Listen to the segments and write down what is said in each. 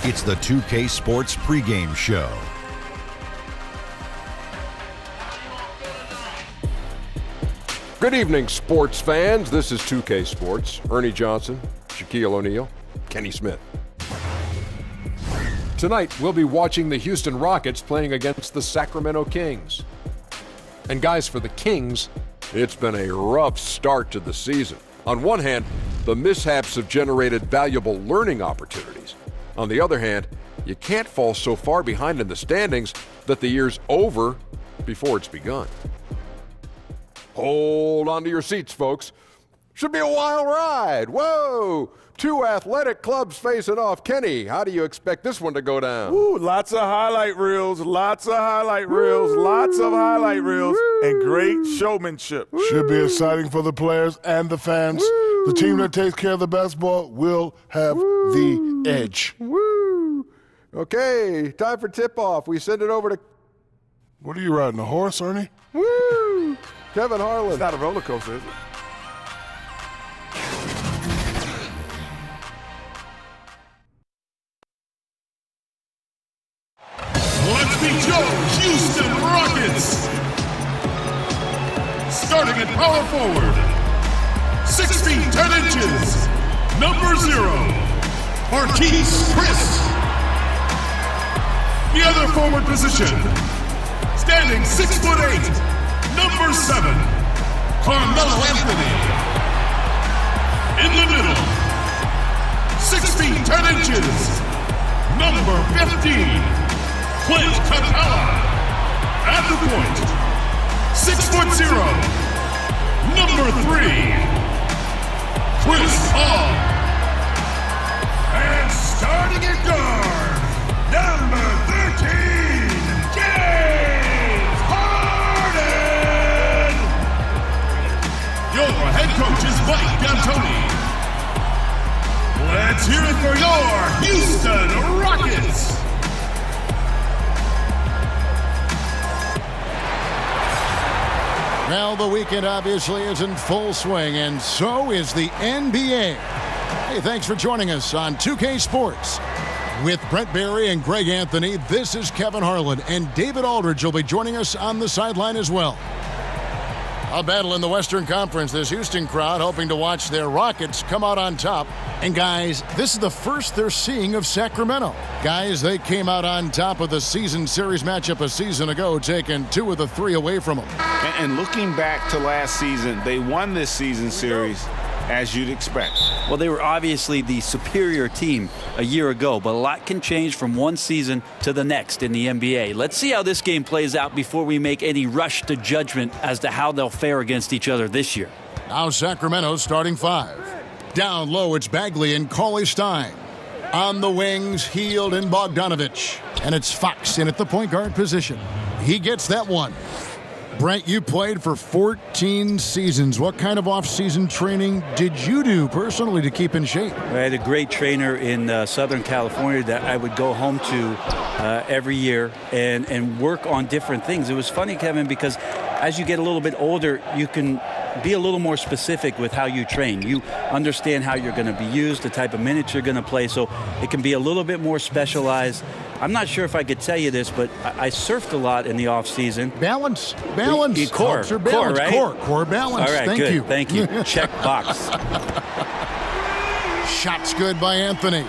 It's the 2K Sports Pregame Show. Good evening, sports fans. This is 2K Sports. Ernie Johnson, Shaquille O'Neal, Kenny Smith. Tonight, we'll be watching the Houston Rockets playing against the Sacramento Kings. And guys, for the Kings, it's been a rough start to the season. On one hand, the mishaps have generated valuable learning opportunities. On the other hand, you can't fall so far behind in the standings that the year's over before it's begun. Hold on to your seats, folks. Should be a wild ride. Whoa! Two athletic clubs facing off. Kenny, how do you expect this one to go down? Ooh, lots of highlight reels, lots of highlight reels, lots of highlight reels, and great showmanship. Should be exciting for the players and the fans. The team that takes care of the basketball will have the edge. Woo! Okay, time for tip-off. We send it over to... What are you riding, a horse, Ernie? Woo! Kevin Harlan. It's not a roller coaster, is it? Let's meet your Houston Rockets. Starting at power forward, 6 feet 10 inches, number 0, Marquise Chris. The other forward position, standing 6'8", number 7, Carmelo Anthony. In the middle, 6 feet 10 inches, number 15, Clint Capella. At the point, 6'0", number 3, Chris Paul. And starting at guard, number 13, James Harden. Your head coach is Mike D'Antoni. Let's hear it for your Houston Rockets. Well, the weekend obviously is in full swing, and so is the NBA. Hey, thanks for joining us on 2K Sports. With Brent Barry and Greg Anthony, this is Kevin Harlan, and David Aldridge will be joining us on the sideline as well. A battle in the Western Conference. This Houston crowd hoping to watch their Rockets come out on top. And guys, this is the first they're seeing of Sacramento. Guys, they came out on top of the season series matchup a season ago, taking 2 of the 3 away from them. And looking back to last season, they won this season series as you'd expect. Well, they were obviously the superior team a year ago, but a lot can change from one season to the next in the NBA. Let's see how this game plays out before we make any rush to judgment as to how they'll fare against each other this year. Now Sacramento's starting 5. Down low, it's Bagley and Cauley-Stein. On the wings, Hield and Bogdanovich. And it's Fox in at the point guard position. He gets that one. Brent, you played for 14 seasons. What kind of off-season training did you do personally to keep in shape? I had a great trainer in Southern California that I would go home to every year and work on different things. It was funny, Kevin, because as you get a little bit older, you can be a little more specific with how you train. You understand how you're going to be used, the type of minutes you're going to play, so it can be a little bit more specialized. I'm not sure if I could tell you this, but I surfed a lot in the off season. Balance. Core, right? Core balance. All right, Thank you. Check box. Shots good by Anthony.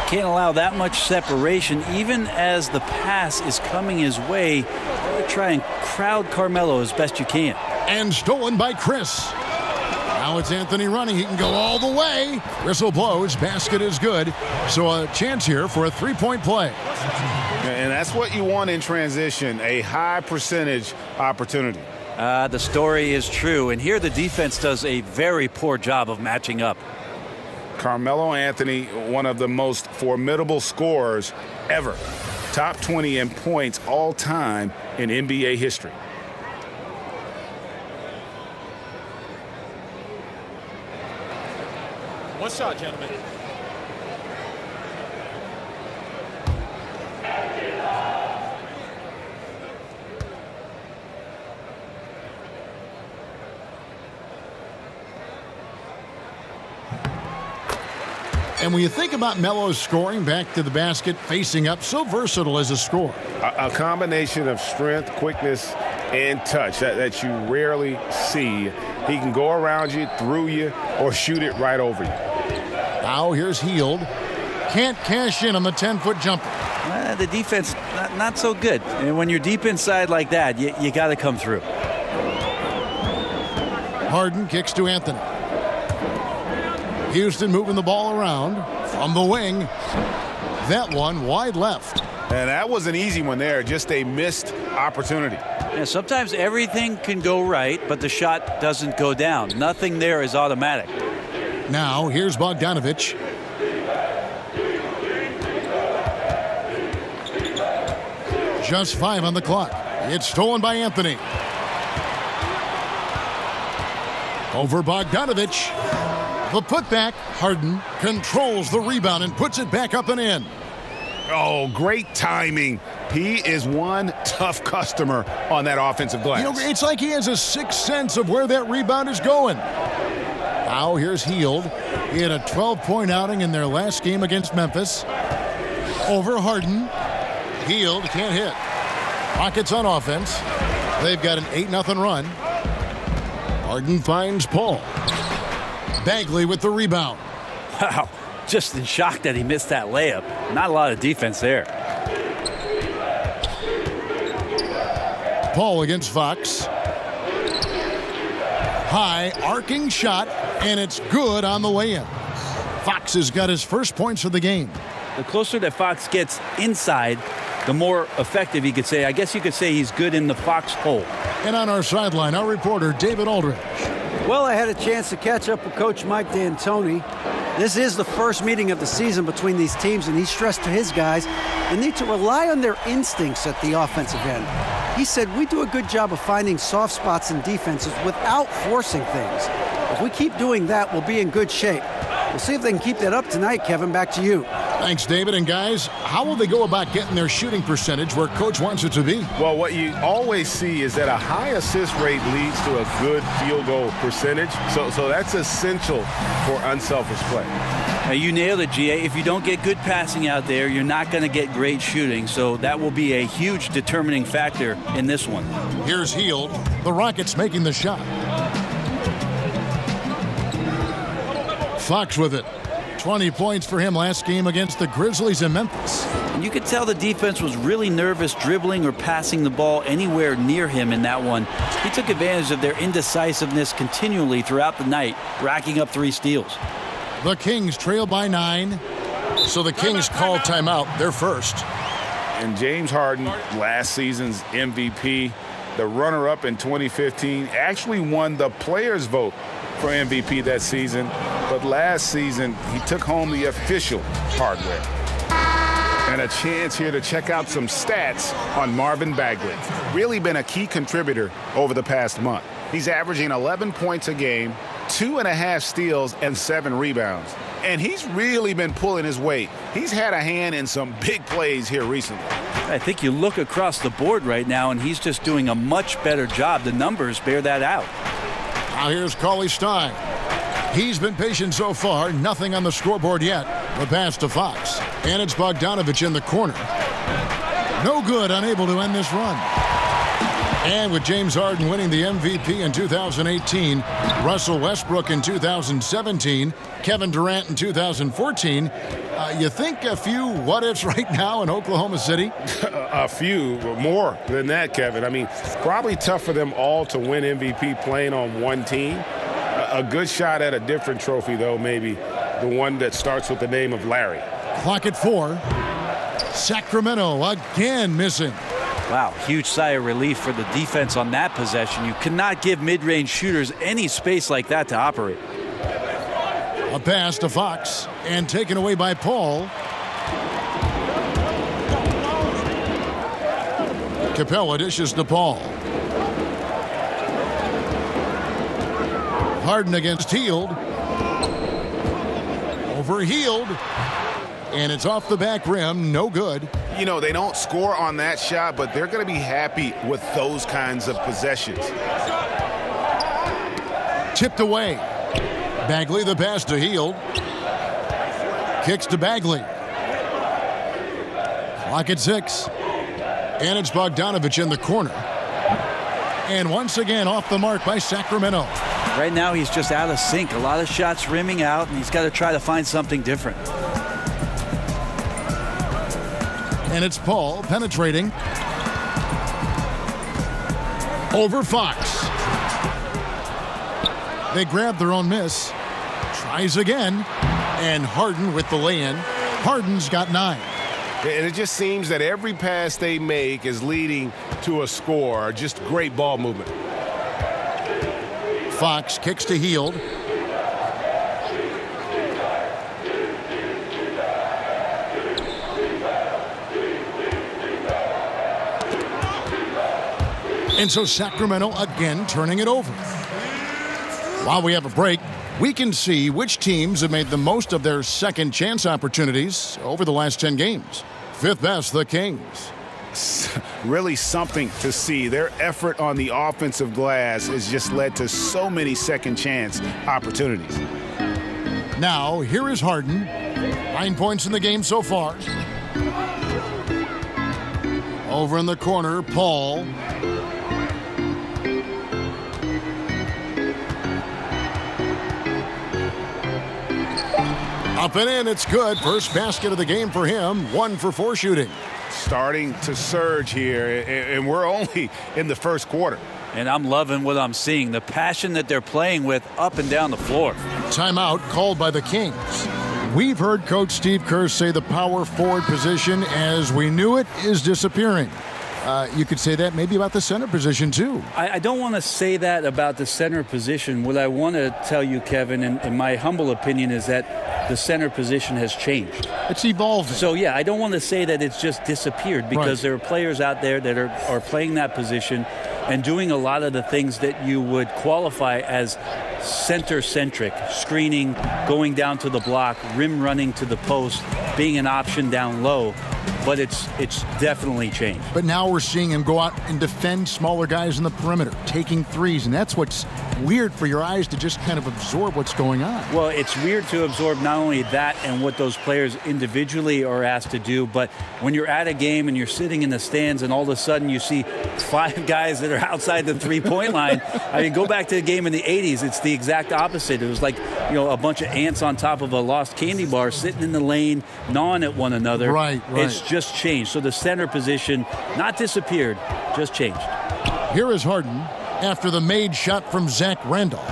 Can't allow that much separation, even as the pass is coming his way. Try and crowd Carmelo as best you can. And stolen by Chris. Now it's Anthony running. He can go all the way. Whistle blows. Basket is good. So a chance here for a three-point play. And that's what you want in transition, a high percentage opportunity. The story is true. And here the defense does a very poor job of matching up. Carmelo Anthony, one of the most formidable scorers ever. Top 20 in points all time in NBA history. One shot, gentlemen. And when you think about Melo's scoring back to the basket, facing up, so versatile as a scorer. A combination of strength, quickness, and touch that you rarely see. He can go around you, through you, or shoot it right over you. Now here's Hield. Can't cash in on the 10-foot jumper. The defense, not so good. And when you're deep inside like that, you got to come through. Harden kicks to Anthony. Houston moving the ball around from the wing. That one wide left. And that was an easy one there, just a missed opportunity. Yeah, sometimes everything can go right, but the shot doesn't go down. Nothing there is automatic. Now here's Bogdanovich. Just 5 on the clock. It's stolen by Anthony. Over Bogdanovich. The putback. Harden controls the rebound and puts it back up and in. Oh, great timing. He is one tough customer on that offensive glass. You know, it's like he has a sixth sense of where that rebound is going. Now here's Hield. He had a 12-point outing in their last game against Memphis. Over Harden. Hield can't hit. Rockets on offense. They've got an 8-0 run. Harden finds Paul. Bagley with the rebound. Wow, just in shock that he missed that layup. Not a lot of defense there. Paul against Fox. High arcing shot, and it's good on the way in. Fox has got his first points of the game. The closer that Fox gets inside, the more effective he could say. I guess you could say he's good in the Fox hole. And on our sideline, our reporter, David Aldridge. Well, I had a chance to catch up with Coach Mike D'Antoni. This is the first meeting of the season between these teams, and he stressed to his guys they need to rely on their instincts at the offensive end. He said, we do a good job of finding soft spots in defenses without forcing things. If we keep doing that, we'll be in good shape. We'll see if they can keep that up tonight, Kevin. Back to you. Thanks, David. And guys, how will they go about getting their shooting percentage where Coach wants it to be? Well, what you always see is that a high assist rate leads to a good field goal percentage. So that's essential for unselfish play. Now, you nailed it, GA. If you don't get good passing out there, you're not going to get great shooting. So that will be a huge determining factor in this one. Here's Hield. The Rockets making the shot. Fox with it. 20 points for him last game against the Grizzlies in Memphis. And you could tell the defense was really nervous dribbling or passing the ball anywhere near him in that one. He took advantage of their indecisiveness continually throughout the night, racking up 3 steals. The Kings trail by 9. So the Kings call timeout. They're first. And James Harden, last season's MVP, the runner-up in 2015, actually won the players' vote for MVP that season. But last season, he took home the official hardware. And a chance here to check out some stats on Marvin Bagley. Really been a key contributor over the past month. He's averaging 11 points a game, 2.5 steals, and 7 rebounds. And he's really been pulling his weight. He's had a hand in some big plays here recently. I think you look across the board right now, and he's just doing a much better job. The numbers bear that out. Now here's Cauley Stein. He's been patient so far. Nothing on the scoreboard yet. The pass to Fox. And it's Bogdanovich in the corner. No good, unable to end this run. And with James Harden winning the MVP in 2018, Russell Westbrook in 2017, Kevin Durant in 2014, you think a few what-ifs right now in Oklahoma City? A few, more than that, Kevin. I mean, probably tough for them all to win MVP playing on one team. A good shot at a different trophy, though, maybe the one that starts with the name of Larry. Clock at 4. Sacramento again missing. Wow, huge sigh of relief for the defense on that possession. You cannot give mid-range shooters any space like that to operate. A pass to Fox and taken away by Paul. Capella dishes to Paul. Harden against Hield. Over Hield. And it's off the back rim. No good. You know, they don't score on that shot, but they're going to be happy with those kinds of possessions. Tipped away. Bagley the pass to Hield. Kicks to Bagley. Clock at 6. And it's Bogdanovich in the corner. And once again off the mark by Sacramento. Right now he's just out of sync. A lot of shots rimming out, and he's got to try to find something different. And it's Paul penetrating. Over Fox. They grab their own miss. Tries again. And Harden with the lay-in. Harden's got 9. And it just seems that every pass they make is leading to a score. Just great ball movement. Fox kicks to Hield. And so Sacramento again turning it over. While we have a break, we can see which teams have made the most of their second chance opportunities over the last 10 games. Fifth best, the Kings. Really something to see. Their effort on the offensive glass has just led to so many second chance opportunities. Now, here is Harden. 9 points in the game so far. Over in the corner, Paul. Up and in, it's good. First basket of the game for him. 1 for 4 shooting. Starting to surge here, and we're only in the first quarter. And I'm loving what I'm seeing. The passion that they're playing with up and down the floor. Timeout called by the Kings. We've heard Coach Steve Kerr say the power forward position, as we knew it, is disappearing. You could say that maybe about the center position, too. I don't want to say that about the center position. What I want to tell you, Kevin, in my humble opinion, is that the center position has changed. It's evolved. So, yeah, I don't want to say that it's just disappeared, because there are players out there that are playing that position and doing a lot of the things that you would qualify as center-centric, screening, going down to the block, rim running to the post, being an option down low. But it's definitely changed. But now we're seeing him go out and defend smaller guys in the perimeter, taking threes, and that's what's weird for your eyes to just kind of absorb what's going on. Well, it's weird to absorb not only that and what those players individually are asked to do, but when you're at a game and you're sitting in the stands and all of a sudden you see 5 guys that are outside the three-point line. I mean, go back to the game in the 80s. It's the exact opposite. It was like, a bunch of ants on top of a lost candy bar sitting in the lane, gnawing at one another. Right. It's just changed. So the center position, not disappeared, just changed. Here is Harden after the made shot from Zach Randolph.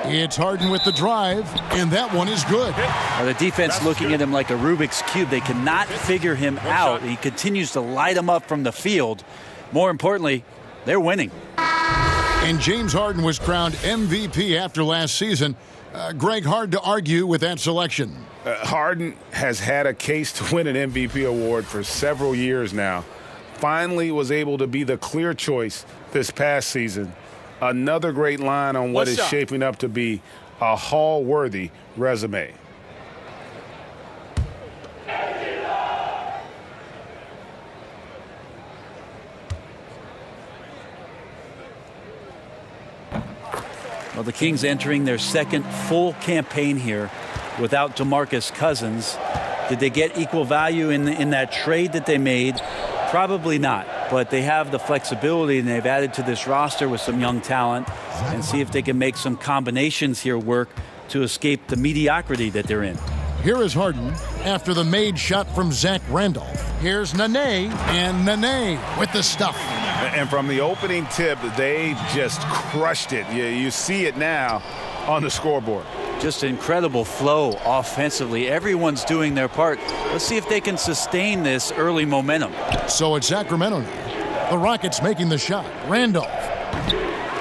It's Harden with the drive, and that one is good. The defense looking at him like a Rubik's Cube. They cannot figure him out. He continues to light them up from the field. More importantly, they're winning. And James Harden was crowned MVP after last season. Greg, hard to argue with that selection. Harden has had a case to win an MVP award for several years now. Finally was able to be the clear choice this past season. Another great line on what is shaping up to be a Hall-worthy resume. Well, the Kings entering their second full campaign here without DeMarcus Cousins. Did they get equal value in that trade that they made? Probably not, but they have the flexibility, and they've added to this roster with some young talent and see if they can make some combinations here work to escape the mediocrity that they're in. Here is Harden after the made shot from Zach Randolph. Here's Nene, and Nene with the stuff. And from the opening tip, they just crushed it. You see it now on the scoreboard. Just incredible flow offensively. Everyone's doing their part. Let's see if they can sustain this early momentum. So it's Sacramento now. The Rockets making the shot. Randolph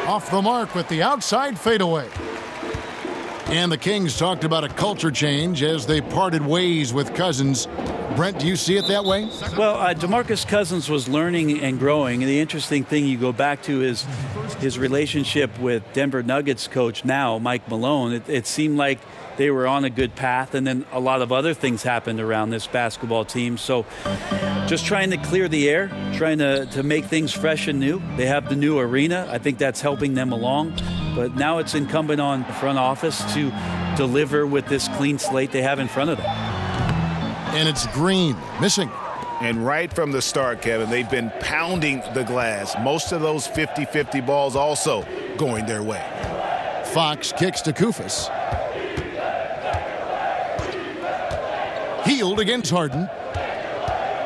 off the mark with the outside fadeaway. And the Kings talked about a culture change as they parted ways with Cousins. Brent, do you see it that way? Well, DeMarcus Cousins was learning and growing. And the interesting thing you go back to is his relationship with Denver Nuggets coach now, Mike Malone. It seemed like they were on a good path, and then a lot of other things happened around this basketball team. So just trying to clear the air, trying to make things fresh and new. They have the new arena. I think that's helping them along. But now it's incumbent on the front office to deliver with this clean slate they have in front of them. And it's Green, missing. And right from the start, Kevin, they've been pounding the glass. Most of those 50-50 balls also going their way. Fox kicks to Kufis. Healed against Harden.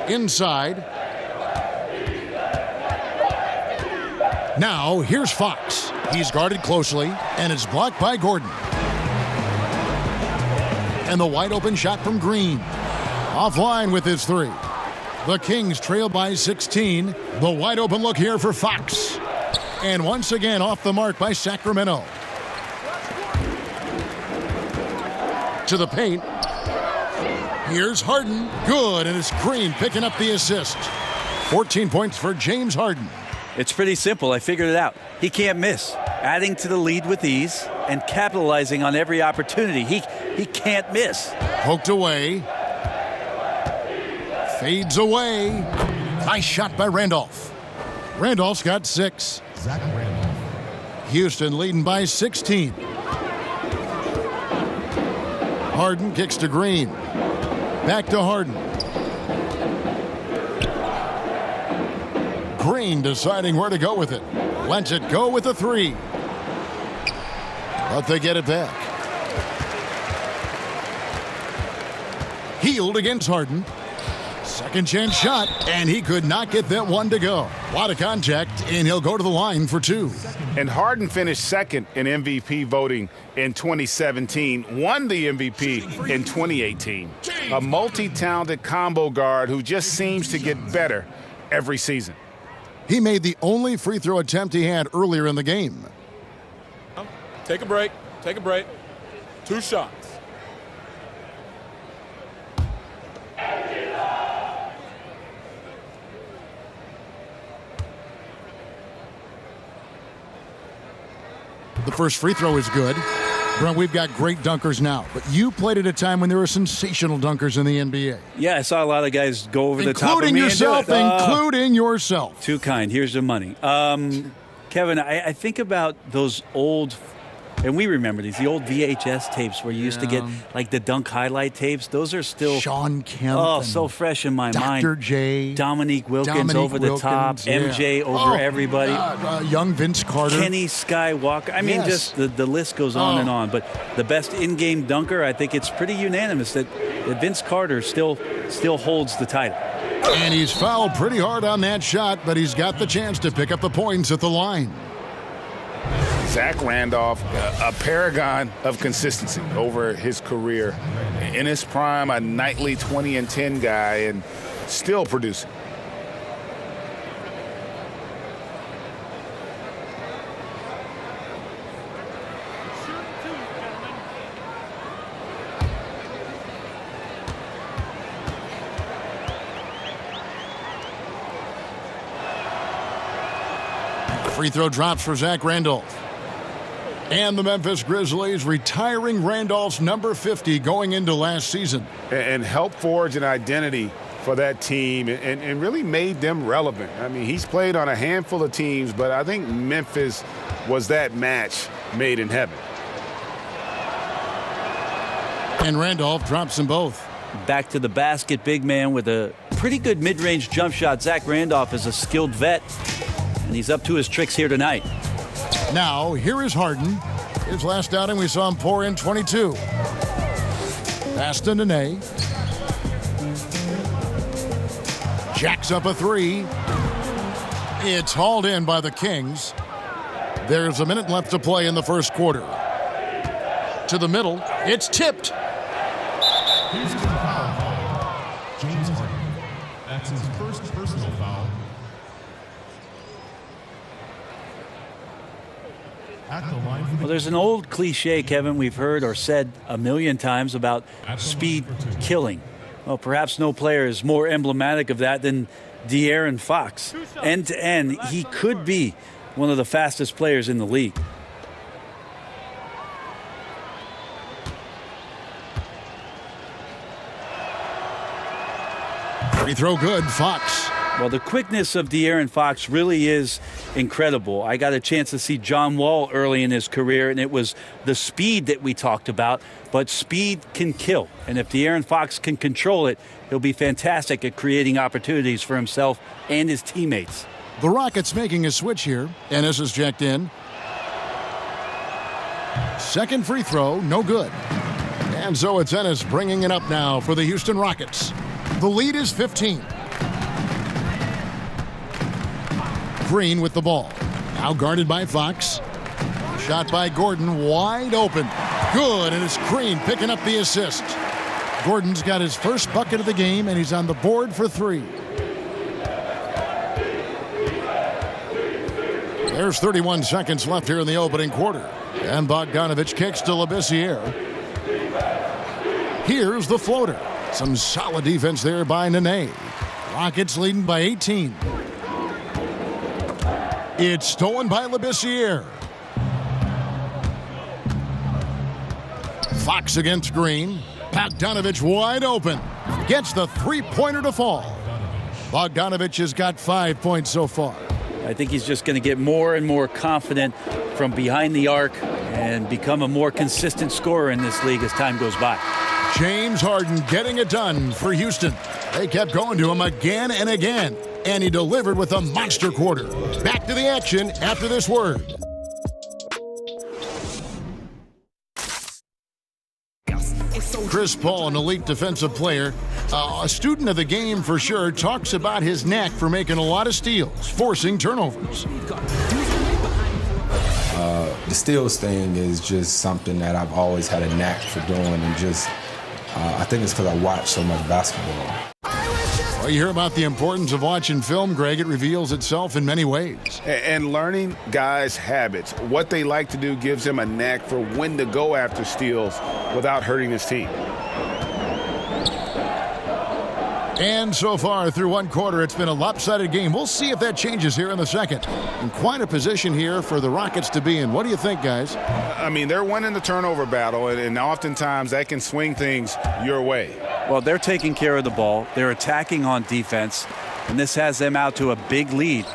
Inside. Now, here's Fox. He's guarded closely, and it's blocked by Gordon. And the wide open shot from Green. Offline with his three. The Kings trail by 16. The wide open look here for Fox. And once again off the mark by Sacramento. To the paint. Here's Harden. Good, and it's Green picking up the assist. 14 points for James Harden. It's pretty simple. I figured it out. He can't miss. Adding to the lead with ease and capitalizing on every opportunity. He can't miss. Poked away. Fades away. Nice shot by Randolph. Randolph's got 6. Zach Randolph. Houston leading by 16. Harden kicks to Green. Back to Harden. Green deciding where to go with it. Lets it go with a 3. But they get it back. Healed against Harden. Second chance shot, and he could not get that one to go. A lot of contact, and he'll go to the line for 2. And Harden finished second in MVP voting in 2017, won the MVP in 2018. A multi-talented combo guard who just seems to get better every season. He made the only free throw attempt he had earlier in the game. Take a break. Take a break. 2 shots. The first free throw is good. Brent, we've got great dunkers now, but you played at a time when there were sensational dunkers in the NBA. Yeah, I saw a lot of guys go over the top of me. Including yourself. Too kind. Here's the money. Kevin, I think about those old, and we remember these, the old VHS tapes where you used to get like the dunk highlight tapes. Those are still Sean Kemp. Oh, so fresh in my mind. Dr. J. Dominique Wilkins over the top. MJ over everybody. Young Vince Carter. Kenny Skywalker. I mean, just the list goes on and on. But the best in-game dunker, I think it's pretty unanimous that Vince Carter still holds the title. And he's fouled pretty hard on that shot, but he's got the chance to pick up the points at the line. Zach Randolph, a paragon of consistency over his career. In his prime, a nightly 20 and 10 guy, and still producing. Free throw drops for Zach Randolph. And the Memphis Grizzlies retiring Randolph's number 50 going into last season. And helped forge an identity for that team and really made them relevant. I mean, he's played on a handful of teams, but I think Memphis was that match made in heaven. And Randolph drops them both. Back to the basket, big man with a pretty good mid-range jump shot. Zach Randolph is a skilled vet, and he's up to his tricks here tonight. Now, here is Harden. His last outing, we saw him pour in 22. Pass to Nene. Jacks up a 3. It's hauled in by the Kings. There's a minute left to play in the first quarter. To the middle. It's tipped. Houston foul call. James Harden. That's his first personal foul. Well, there's an old cliche, Kevin, we've heard or said a million times about speed killing. Well, perhaps no player is more emblematic of that than De'Aaron Fox. End to end, he could be one of the fastest players in the league. Free throw good, Fox. Well, the quickness of De'Aaron Fox really is incredible. I got a chance to see John Wall early in his career, and it was the speed that we talked about. But speed can kill, and if De'Aaron Fox can control it, he'll be fantastic at creating opportunities for himself and his teammates. The Rockets making a switch here. Ennis is checked in. Second free throw, no good. And so it's Ennis bringing it up now for the Houston Rockets. The lead is 15. Green with the ball. Now guarded by Fox. Shot by Gordon, wide open. Good, and it's Green picking up the assist. Gordon's got his first bucket of the game, and he's on the board for 3. There's 31 seconds left here in the opening quarter. And Bogdanovich kicks to Labissiere. Here's the floater. Some solid defense there by Nene. Rockets leading by 18. It's stolen by Labissiere. Fox against Green. Bogdanovich wide open. Gets the three-pointer to fall. Bogdanovich has got 5 points so far. I think he's just going to get more and more confident from behind the arc and become a more consistent scorer in this league as time goes by. James Harden getting it done for Houston. They kept going to him again and again, and he delivered with a monster quarter. Back to the action after this word. Chris Paul, an elite defensive player, a student of the game for sure, talks about his knack for making a lot of steals, forcing turnovers. The steals thing is just something that I've always had a knack for doing, and just I think it's because I watch so much basketball. Well, you hear about the importance of watching film, Greg. It reveals itself in many ways. And learning guys' habits, what they like to do, gives him a knack for when to go after steals without hurting his team. And so far through one quarter, it's been a lopsided game. We'll see if that changes here in the second. And quite a position here for the Rockets to be in. What do you think, guys? I mean, they're winning the turnover battle, and oftentimes that can swing things your way. Well, they're taking care of the ball. They're attacking on defense, and this has them out to a big lead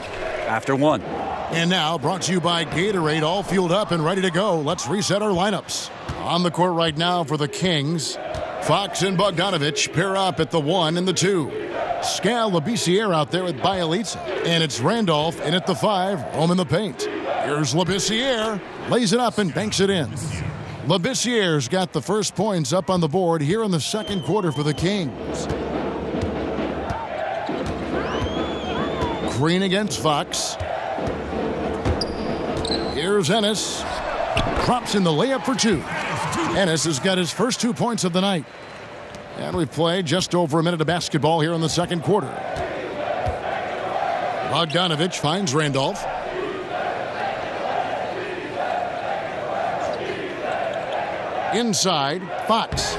after one. And now, brought to you by Gatorade, all fueled up and ready to go. Let's reset our lineups. On the court right now for the Kings, Fox and Bogdanovich pair up at the 1 and the 2. Skal Labissiere out there with Bielitsa. And it's Randolph in at the 5, roaming the paint. Here's Labissiere, lays it up and banks it in. Labissiere's got the first points up on the board here in the second quarter for the Kings. Green against Fox. Here's Ennis. Drops in the layup for 2. Ennis has got his first 2 points of the night. And we've played just over a minute of basketball here in the second quarter. Bogdanovich finds Randolph. Inside, Fox.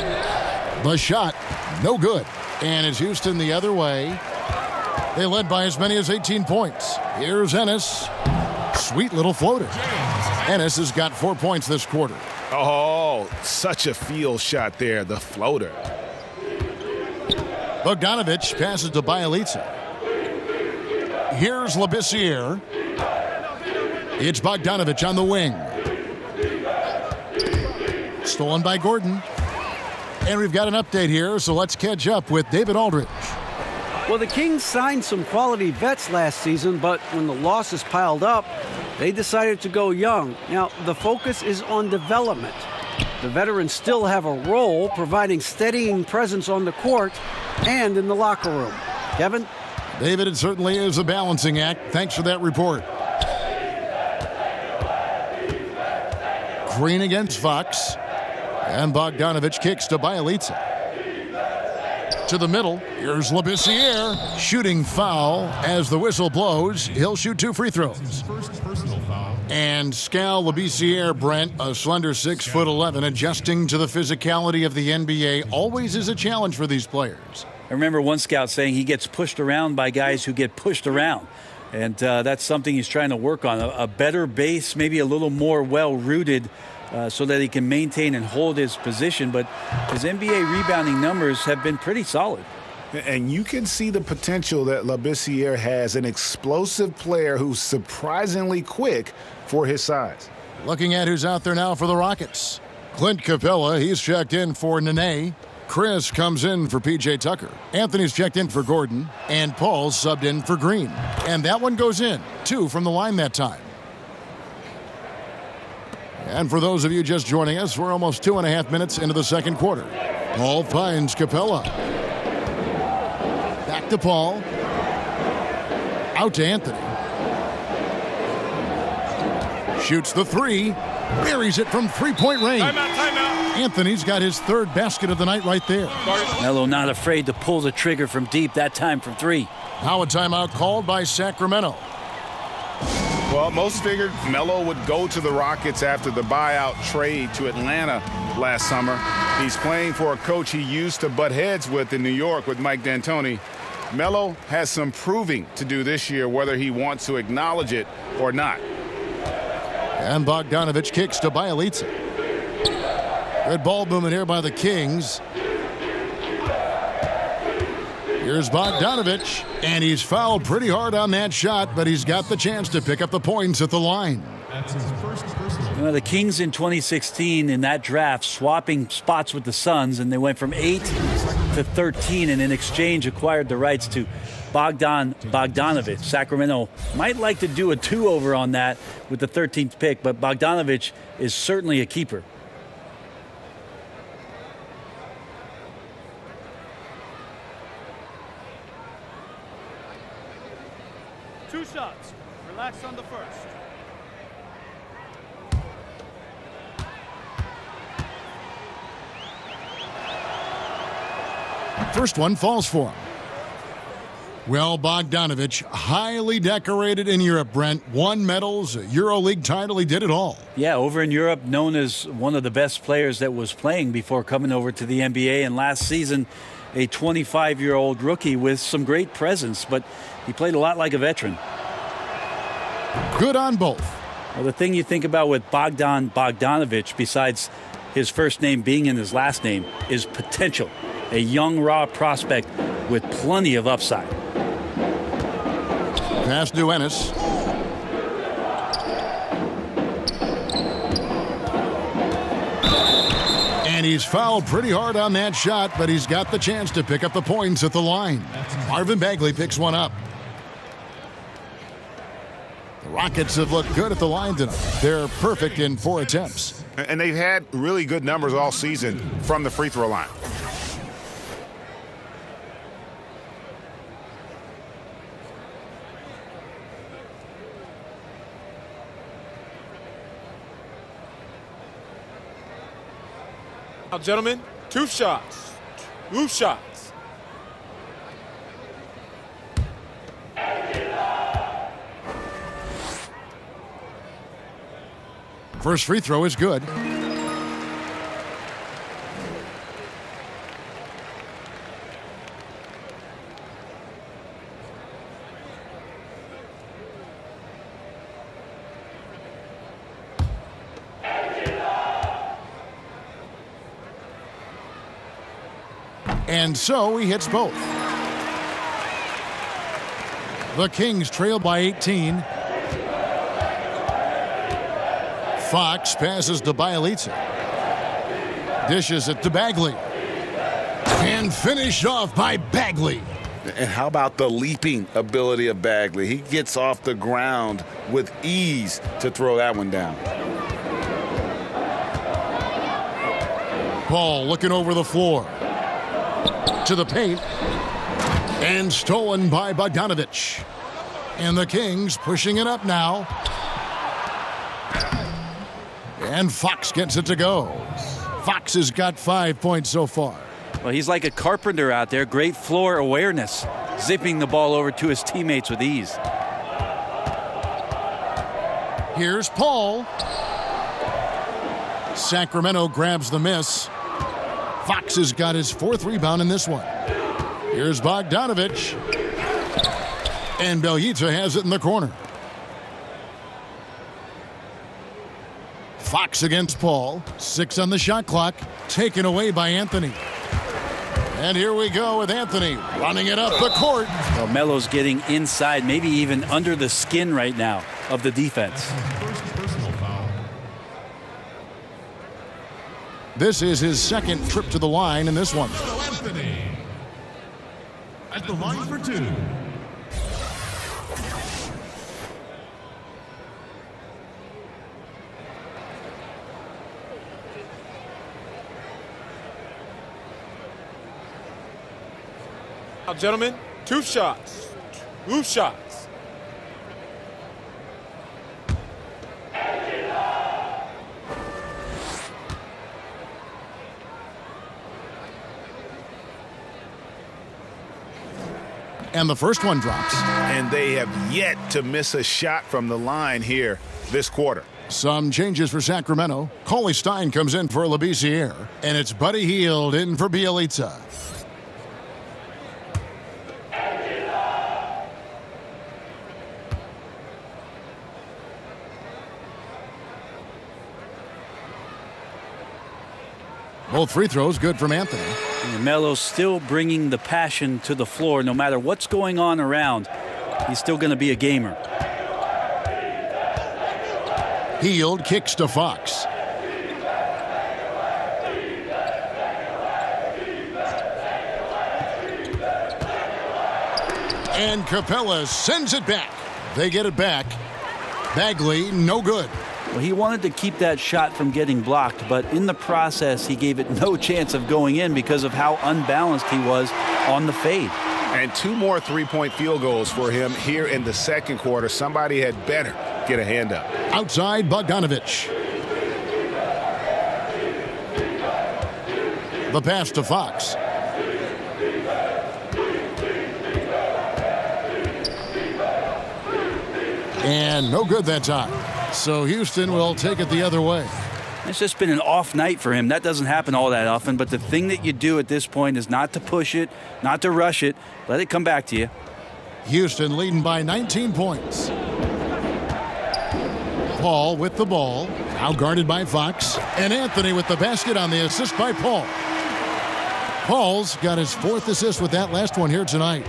The shot, no good. And it's Houston the other way. They led by as many as 18 points. Here's Ennis. Sweet little floater. Ennis has got 4 points this quarter. Oh, such a field shot there, the floater. Bogdanovich passes to Bielitsa. Here's Labissiere. It's Bogdanovich on the wing. Stolen by Gordon. And we've got an update here, so let's catch up with David Aldridge. Well, the Kings signed some quality vets last season, but when the losses piled up, they decided to go young. Now, the focus is on development. The veterans still have a role, providing steadying presence on the court and in the locker room. Kevin? David, it certainly is a balancing act. Thanks for that report. Green against Fox. And Bogdanovich kicks to Bielitsa. To the middle, here's Labissiere. Shooting foul as the whistle blows. He'll shoot 2 free throws. And Skal Labissiere, Brent, a slender 6'11", adjusting to the physicality of the NBA, always is a challenge for these players. I remember one scout saying he gets pushed around by guys who get pushed around. And that's something he's trying to work on. A better base, maybe a little more well-rooted, so that he can maintain and hold his position. But his NBA rebounding numbers have been pretty solid. And you can see the potential that Labissiere has, an explosive player who's surprisingly quick for his size. Looking at who's out there now for the Rockets. Clint Capella, he's checked in for Nene. Chris comes in for P.J. Tucker. Anthony's checked in for Gordon. And Paul's subbed in for Green. And that one goes in. 2 from the line that time. And for those of you just joining us, we're almost 2.5 minutes into the second quarter. Paul finds Capella. Back to Paul. Out to Anthony. Shoots the 3. Buries it from three-point range. Timeout. Anthony's got his 3rd basket of the night right there. Melo not afraid to pull the trigger from deep, that time from 3. Now a timeout called by Sacramento. Well, most figured Melo would go to the Rockets after the buyout trade to Atlanta last summer. He's playing for a coach he used to butt heads with in New York with Mike D'Antoni. Melo has some proving to do this year, whether he wants to acknowledge it or not. And Bogdanovich kicks to Bjelica. Good ball movement here by the Kings. Here's Bogdanovich, and he's fouled pretty hard on that shot, but he's got the chance to pick up the points at the line. That's his first personal. You know, the Kings in 2016 in that draft swapping spots with the Suns, and they went from 8 to 13, and in exchange acquired the rights to Bogdanovich. Sacramento might like to do a 2-over on that with the 13th pick, but Bogdanovich is certainly a keeper. Two shots. Relax on the first. First one falls for him. Well, Bogdanovich, highly decorated in Europe, Brent. Won medals, a EuroLeague title, he did it all. Yeah, over in Europe, known as one of the best players that was playing before coming over to the NBA. And last season, a 25-year-old rookie with some great presence, but he played a lot like a veteran. Good on both. Well, the thing you think about with Bogdanovich, besides his first name being in his last name, is potential. A young, raw prospect with plenty of upside. Pass to Ennis. And he's fouled pretty hard on that shot, but he's got the chance to pick up the points at the line. Marvin Bagley picks one up. The Rockets have looked good at the line tonight. They're perfect in 4 attempts. And they've had really good numbers all season from the free throw line. Now, gentlemen, 2 shots. 2 shots. First free throw is good. And so he hits both. The Kings trail by 18. Fox passes to Bjelica. Dishes it to Bagley. And finished off by Bagley. And how about the leaping ability of Bagley? He gets off the ground with ease to throw that one down. Paul looking over the floor. To the paint. And stolen by Bogdanovich. And the Kings pushing it up now. And Fox gets it to go. Fox has got 5 points so far. Well, he's like a carpenter out there. Great floor awareness. Zipping the ball over to his teammates with ease. Here's Paul. Sacramento grabs the miss. Fox has got his 4th rebound in this one. Here's Bogdanovich. And Bjelica has it in the corner. Fox against Paul. 6 on the shot clock. Taken away by Anthony. And here we go with Anthony running it up the court. Well, Melo's getting inside, maybe even under the skin right now of the defense. This is his second trip to the line in this one. Anthony at the line for two. Now, gentlemen, two shots. Two shots. And the first one drops. And they have yet to miss a shot from the line here this quarter. Some changes for Sacramento. Cauley Stein comes in for Labissiere. And it's Buddy Hield in for Bielitsa. Both free throws good from Anthony. And Melo's still bringing the passion to the floor. No matter what's going on around, he's still going to be a gamer. Hield kicks to Fox. And Capella sends it back. They get it back. Bagley, no good. Well, he wanted to keep that shot from getting blocked, but in the process, he gave it no chance of going in because of how unbalanced he was on the fade. And two more three-point field goals for him here in the second quarter. Somebody had better get a hand up. Outside, Bogdanovich. The pass to Fox. And no good that time. So Houston will take it the other way. It's just been an off night for him. That doesn't happen all that often, but the thing that you do at this point is not to push it, not to rush it. Let it come back to you. Houston leading by 19 points. Paul with the ball. Now guarded by Fox. And Anthony with the basket on the assist by Paul. Paul's got his fourth assist with that last one here tonight.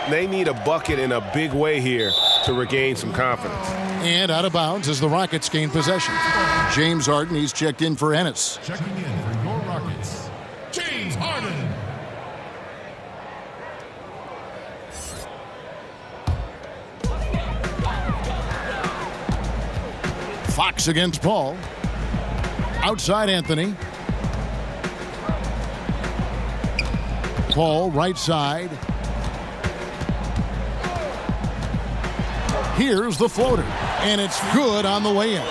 They need a bucket in a big way here to regain some confidence. And out of bounds as the Rockets gain possession. James Harden, he's checked in for Ennis. Checking in for your Rockets, James Harden. Fox against Paul. Outside Anthony. Paul right side. Here's the floater, and it's good on the way in.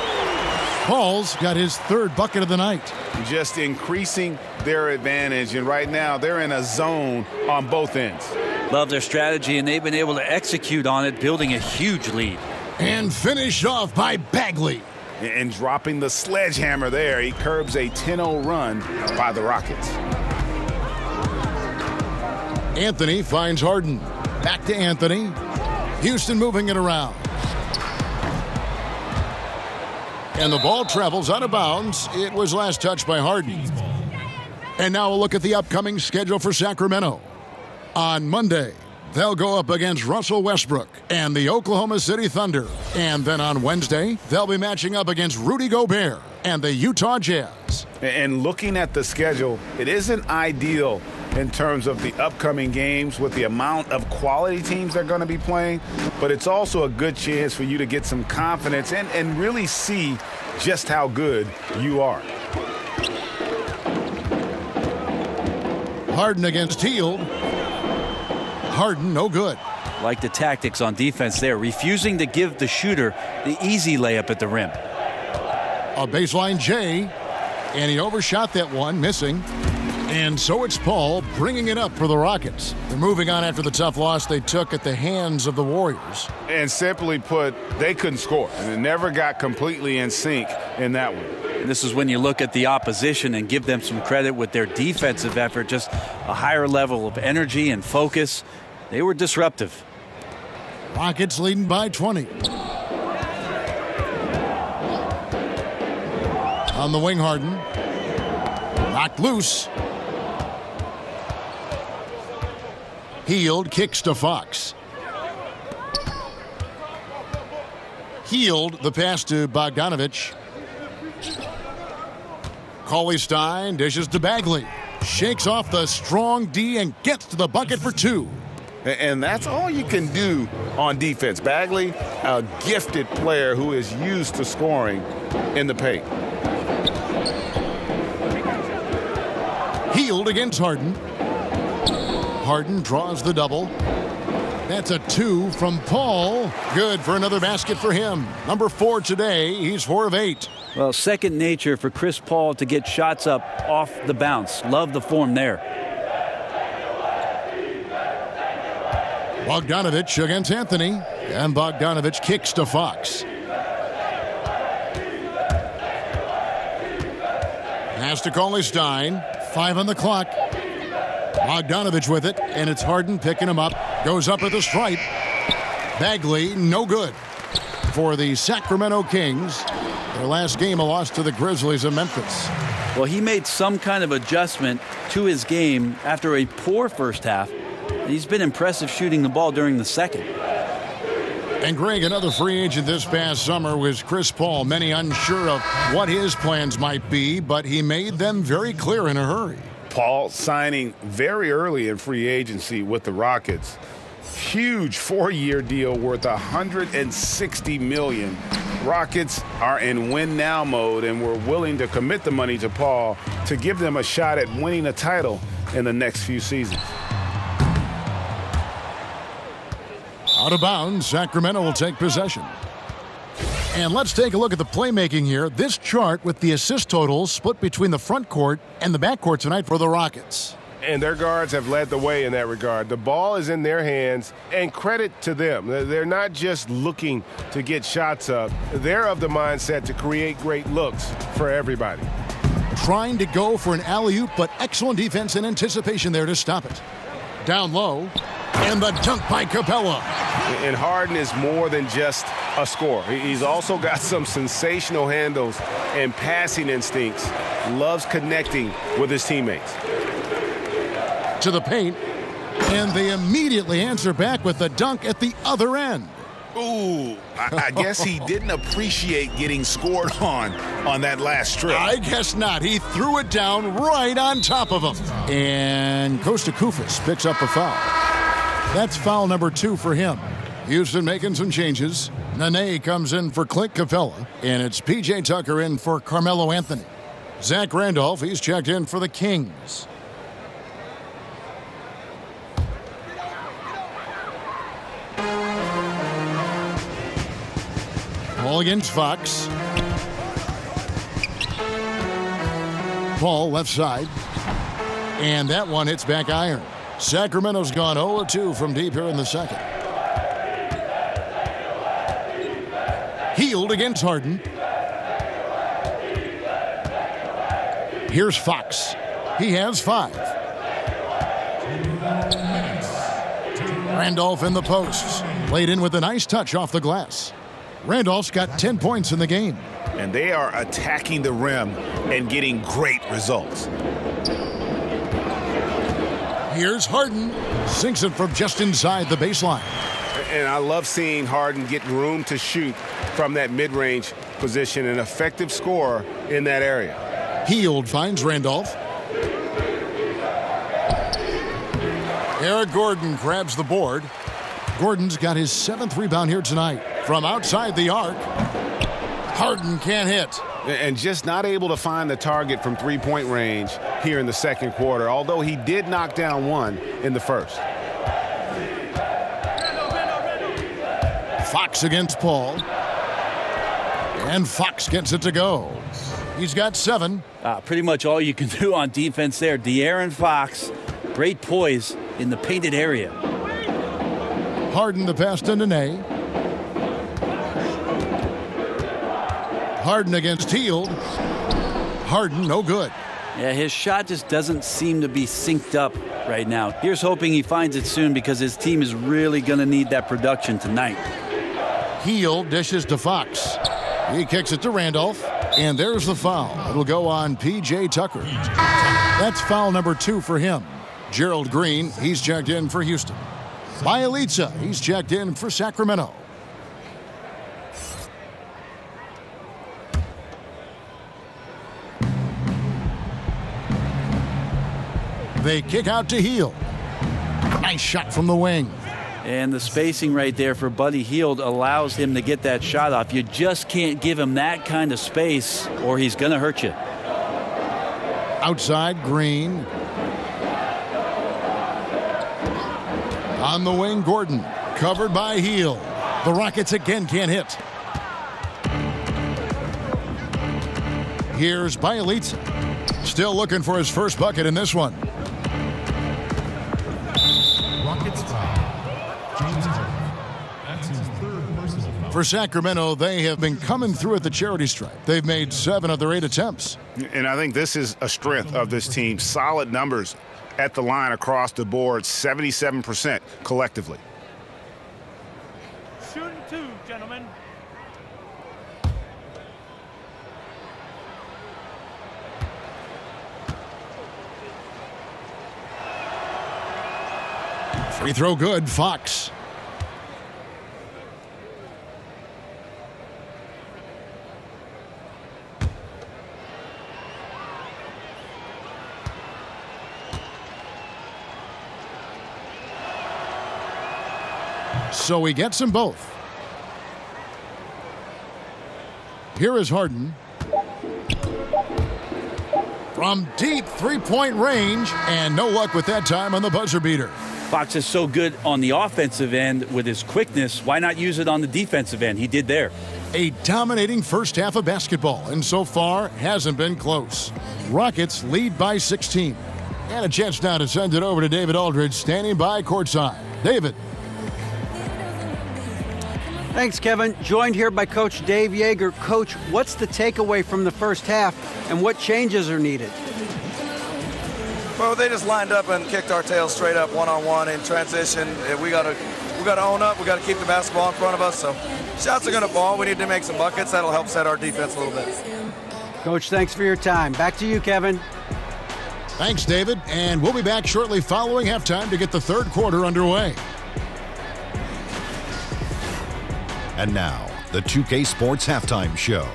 Paul's got his third bucket of the night. Just increasing their advantage, and right now they're in a zone on both ends. Love their strategy, and they've been able to execute on it, building a huge lead. And finished off by Bagley. And dropping the sledgehammer there, he curbs a 10-0 run by the Rockets. Anthony finds Harden. Back to Anthony. Houston moving it around. And the ball travels out of bounds. It was last touched by Harden. And now we'll look at the upcoming schedule for Sacramento. On Monday, they'll go up against Russell Westbrook and the Oklahoma City Thunder. And then on Wednesday, they'll be matching up against Rudy Gobert and the Utah Jazz. And looking at the schedule, it isn't ideal in terms of the upcoming games with the amount of quality teams they're going to be playing, but it's also a good chance for you to get some confidence and really see just how good you are. Harden against Hield. Harden, no good. Like the tactics on defense there, refusing to give the shooter the easy layup at the rim. A baseline J, and he overshot that one, missing. And so it's Paul bringing it up for the Rockets. They're moving on after the tough loss they took at the hands of the Warriors. And simply put, they couldn't score. And it never got completely in sync in that one. And this is when you look at the opposition and give them some credit with their defensive effort, just a higher level of energy and focus. They were disruptive. Rockets leading by 20. On the wing, Harden. Knocked loose. Hield kicks to Fox. Hield the pass to Bogdanovich. Cauley-Stein dishes to Bagley. Shakes off the strong D and gets to the bucket for 2. And that's all you can do on defense. Bagley, a gifted player who is used to scoring in the paint. Hield against Harden. Harden draws the double. That's a 2 from Paul. Good for another basket for him. Number 4 today. He's 4 of 8. Well, second nature for Chris Paul to get shots up off the bounce. Love the form there. Bogdanovich against Anthony. And Bogdanovich kicks to Fox. Pass to Cauley-Stein. 5 on the clock. Bogdanovich with it, and it's Harden picking him up. Goes up at the stripe. Bagley, no good. For the Sacramento Kings, their last game a loss to the Grizzlies of Memphis. Well, he made some kind of adjustment to his game after a poor first half. He's been impressive shooting the ball during the second. And Greg, another free agent this past summer was Chris Paul. Many unsure of what his plans might be, but he made them very clear in a hurry. Paul signing very early in free agency with the Rockets. Huge 4-year deal worth $160 million. Rockets are in win-now mode and were willing to commit the money to Paul to give them a shot at winning a title in the next few seasons. Out of bounds, Sacramento will take possession. And let's take a look at the playmaking here. This chart with the assist totals split between the front court and the back court tonight for the Rockets. And their guards have led the way in that regard. The ball is in their hands, and credit to them. They're not just looking to get shots up. They're of the mindset to create great looks for everybody. Trying to go for an alley-oop, but excellent defense and anticipation there to stop it. Down low, and the dunk by Capella. And Harden is more than just a scorer. He's also got some sensational handles and passing instincts. Loves connecting with his teammates. To the paint, and they immediately answer back with the dunk at the other end. Ooh, I guess he didn't appreciate getting scored on that last strip. I guess not. He threw it down right on top of him. And Kosta Koufos picks up a foul. That's foul number 2 for him. Houston making some changes. Nene comes in for Clint Capella, and it's P.J. Tucker in for Carmelo Anthony. Zach Randolph, he's checked in for the Kings. Paul against Fox. Paul left side. And that one hits back iron. Sacramento's gone 0-2 from deep here in the second. Hield against Harden. Here's Fox. He has 5. Randolph in the posts. Played in with a nice touch off the glass. Randolph's got 10 points in the game. And they are attacking the rim and getting great results. Here's Harden. Sinks it from just inside the baseline. And I love seeing Harden get room to shoot from that mid-range position, an effective scorer in that area. Hield finds Randolph. Eric Gordon grabs the board. Gordon's got his 7th rebound here tonight. From outside the arc, Harden can't hit. And just not able to find the target from three-point range here in the second quarter, although he did knock down one in the first. Fox against Paul. And Fox gets it to go. He's got 7. Pretty much all you can do on defense there. De'Aaron Fox, great poise in the painted area. Harden the pass to Nene. Harden against Hield. Harden, no good. Yeah, his shot just doesn't seem to be synced up right now. Here's hoping he finds it soon because his team is really going to need that production tonight. Hield dishes to Fox. He kicks it to Randolph. And there's the foul. It'll go on P.J. Tucker. That's foul number 2 for him. Gerald Green, he's checked in for Houston. Bielitsa, he's checked in for Sacramento. They kick out to Hield. Nice shot from the wing. And the spacing right there for Buddy Hield allows him to get that shot off. You just can't give him that kind of space or he's going to hurt you. Outside, Green. On the wing, Gordon. Covered by Hield. The Rockets again can't hit. Here's Bielitsa. Still looking for his first bucket in this one. Rockets foul. James Harden. That's his third personal foul. For Sacramento, they have been coming through at the charity stripe. They've made 7 of their 8 attempts. And I think this is a strength of this team. Solid numbers at the line across the board, 77% collectively. Shooting 2, gentlemen. Free throw good, Fox. So he gets them both. Here is Harden. From deep three-point range, and no luck with that time on the buzzer beater. Fox is so good on the offensive end with his quickness. Why not use it on the defensive end? He did there. A dominating first half of basketball, and so far hasn't been close. Rockets lead by 16. And a chance now to send it over to David Aldridge, standing by courtside. David. Thanks, Kevin. Joined here by Coach Dave Yeager. Coach, what's the takeaway from the first half, and what changes are needed? Well, they just lined up and kicked our tails straight up one-on-one in transition. We got to own up. We got to keep the basketball in front of us. So shots are going to fall. We need to make some buckets. That'll help set our defense a little bit. Coach, thanks for your time. Back to you, Kevin. Thanks, David. And we'll be back shortly following halftime to get the third quarter underway. And now, the 2K Sports Halftime Show.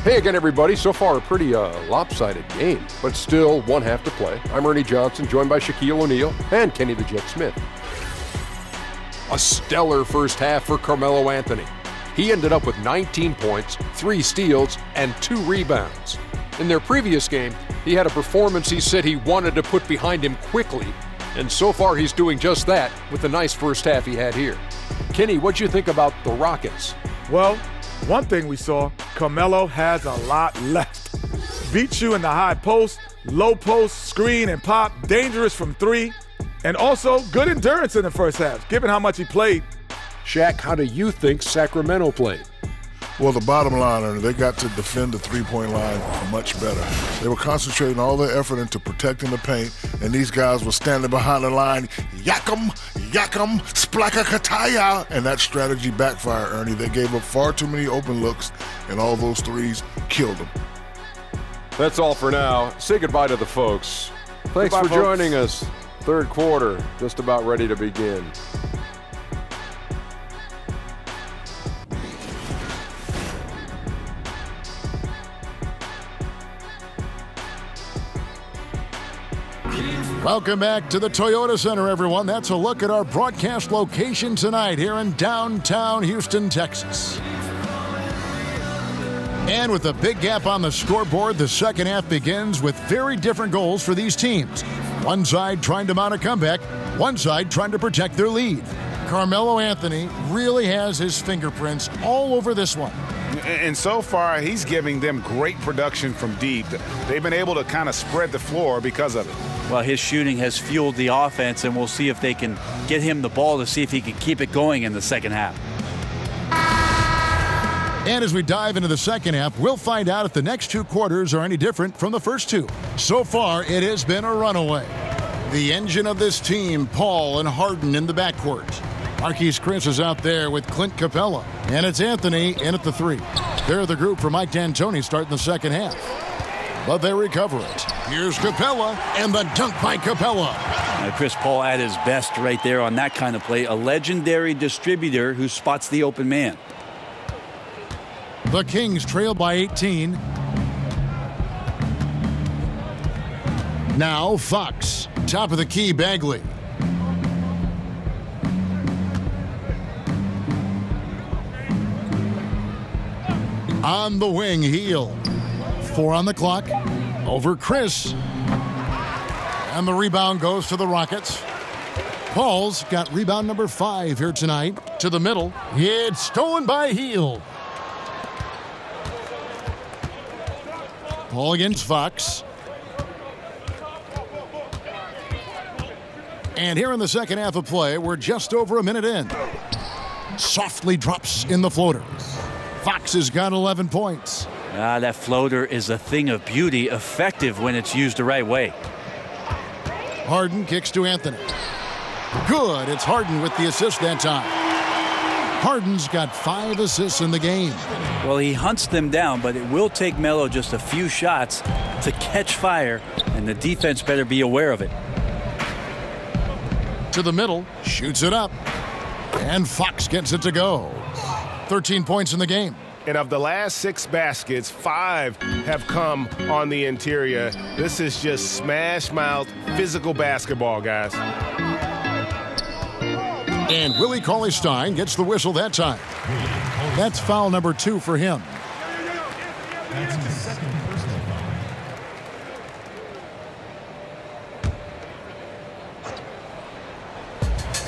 Hey again, everybody. So far, a pretty lopsided game, but still one half to play. I'm Ernie Johnson, joined by Shaquille O'Neal and Kenny the Jet Smith. A stellar first half for Carmelo Anthony. He ended up with 19 points, 3 steals, and 2 rebounds. In their previous game, he had a performance he said he wanted to put behind him quickly, and so far he's doing just that with the nice first half he had here. Kenny, what'd you think about the Rockets? Well, one thing we saw, Carmelo has a lot left. Beats you in the high post, low post, screen, and pop. Dangerous from 3. And also good endurance in the first half, given how much he played. Shaq, how do you think Sacramento played? Well, the bottom line, Ernie, they got to defend the three-point line much better. They were concentrating all their effort into protecting the paint, and these guys were standing behind the line, yakum, splakakataya, and that strategy backfired, Ernie. They gave up far too many open looks, and all those threes killed them. That's all for now. Say goodbye to the folks. Thanks Goodbye, for folks. joining us. Third quarter, just about ready to begin. Welcome back to the Toyota Center, everyone. That's a look at our broadcast location tonight here in downtown Houston, Texas. And with a big gap on the scoreboard, the second half begins with very different goals for these teams. One side trying to mount a comeback, one side trying to protect their lead. Carmelo Anthony really has his fingerprints all over this one. And so far, he's giving them great production from deep. They've been able to kind of spread the floor because of it. Well, his shooting has fueled the offense, and we'll see if they can get him the ball to see if he can keep it going in the second half. And as we dive into the second half, we'll find out if the next 2 quarters are any different from the first 2. So far, it has been a runaway. The engine of this team, Paul and Harden in the backcourt. Marquise Chris is out there with Clint Capella. And it's Anthony in at the 3. They're the group for Mike D'Antoni starting the second half. but they recover it. Here's Capella, and the dunk by Capella. Chris Paul at his best right there on that kind of play. A legendary distributor who spots the open man. The Kings trail by 18. Now Fox. Top of the key, Bagley. On the wing, Heel. 4 on the clock. Over Chris. And the rebound goes to the Rockets. Paul's got rebound number 5 here tonight. To the middle. It's stolen by Heel. Paul against Fox. And here in the second half of play, we're just over a minute in. Softly drops in the floater. Fox has got 11 points. That floater is a thing of beauty, effective when it's used the right way. Harden kicks to Anthony. Good. It's Harden with the assist that time. Harden's got 5 assists in the game. Well, he hunts them down, but it will take Melo just a few shots to catch fire, and the defense better be aware of it. To the middle, shoots it up, and Fox gets it to go. 13 points in the game. And of the last 6 baskets, 5 have come on the interior. This is just smash-mouth, physical basketball, guys. And Willie Cauley-Stein gets the whistle that time. That's foul number 2 for him.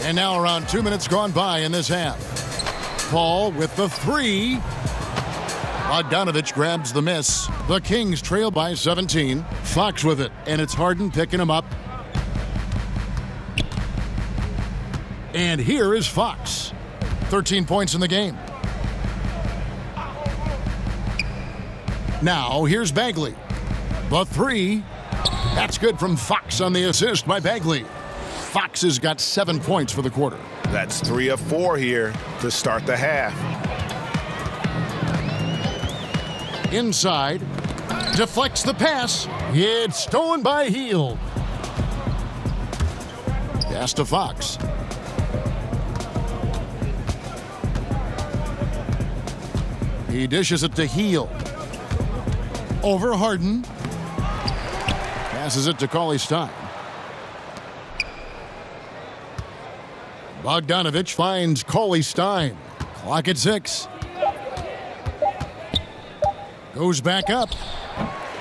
And now around 2 minutes gone by in this half. Paul with the 3. Bogdanovich grabs the miss. The Kings trail by 17. Fox with it, and it's Harden picking him up. And here is Fox. 13 points in the game. Now here's Bagley. The 3. That's good from Fox on the assist by Bagley. Fox has got 7 points for the quarter. That's 3 of 4 here to start the half. Inside. Deflects the pass. It's stolen by Heel. Pass to Fox. He dishes it to Heel. Over Harden. Passes it to Cauley-Stein. Bogdanovich finds Cauley-Stein. Clock at 6. Goes back up.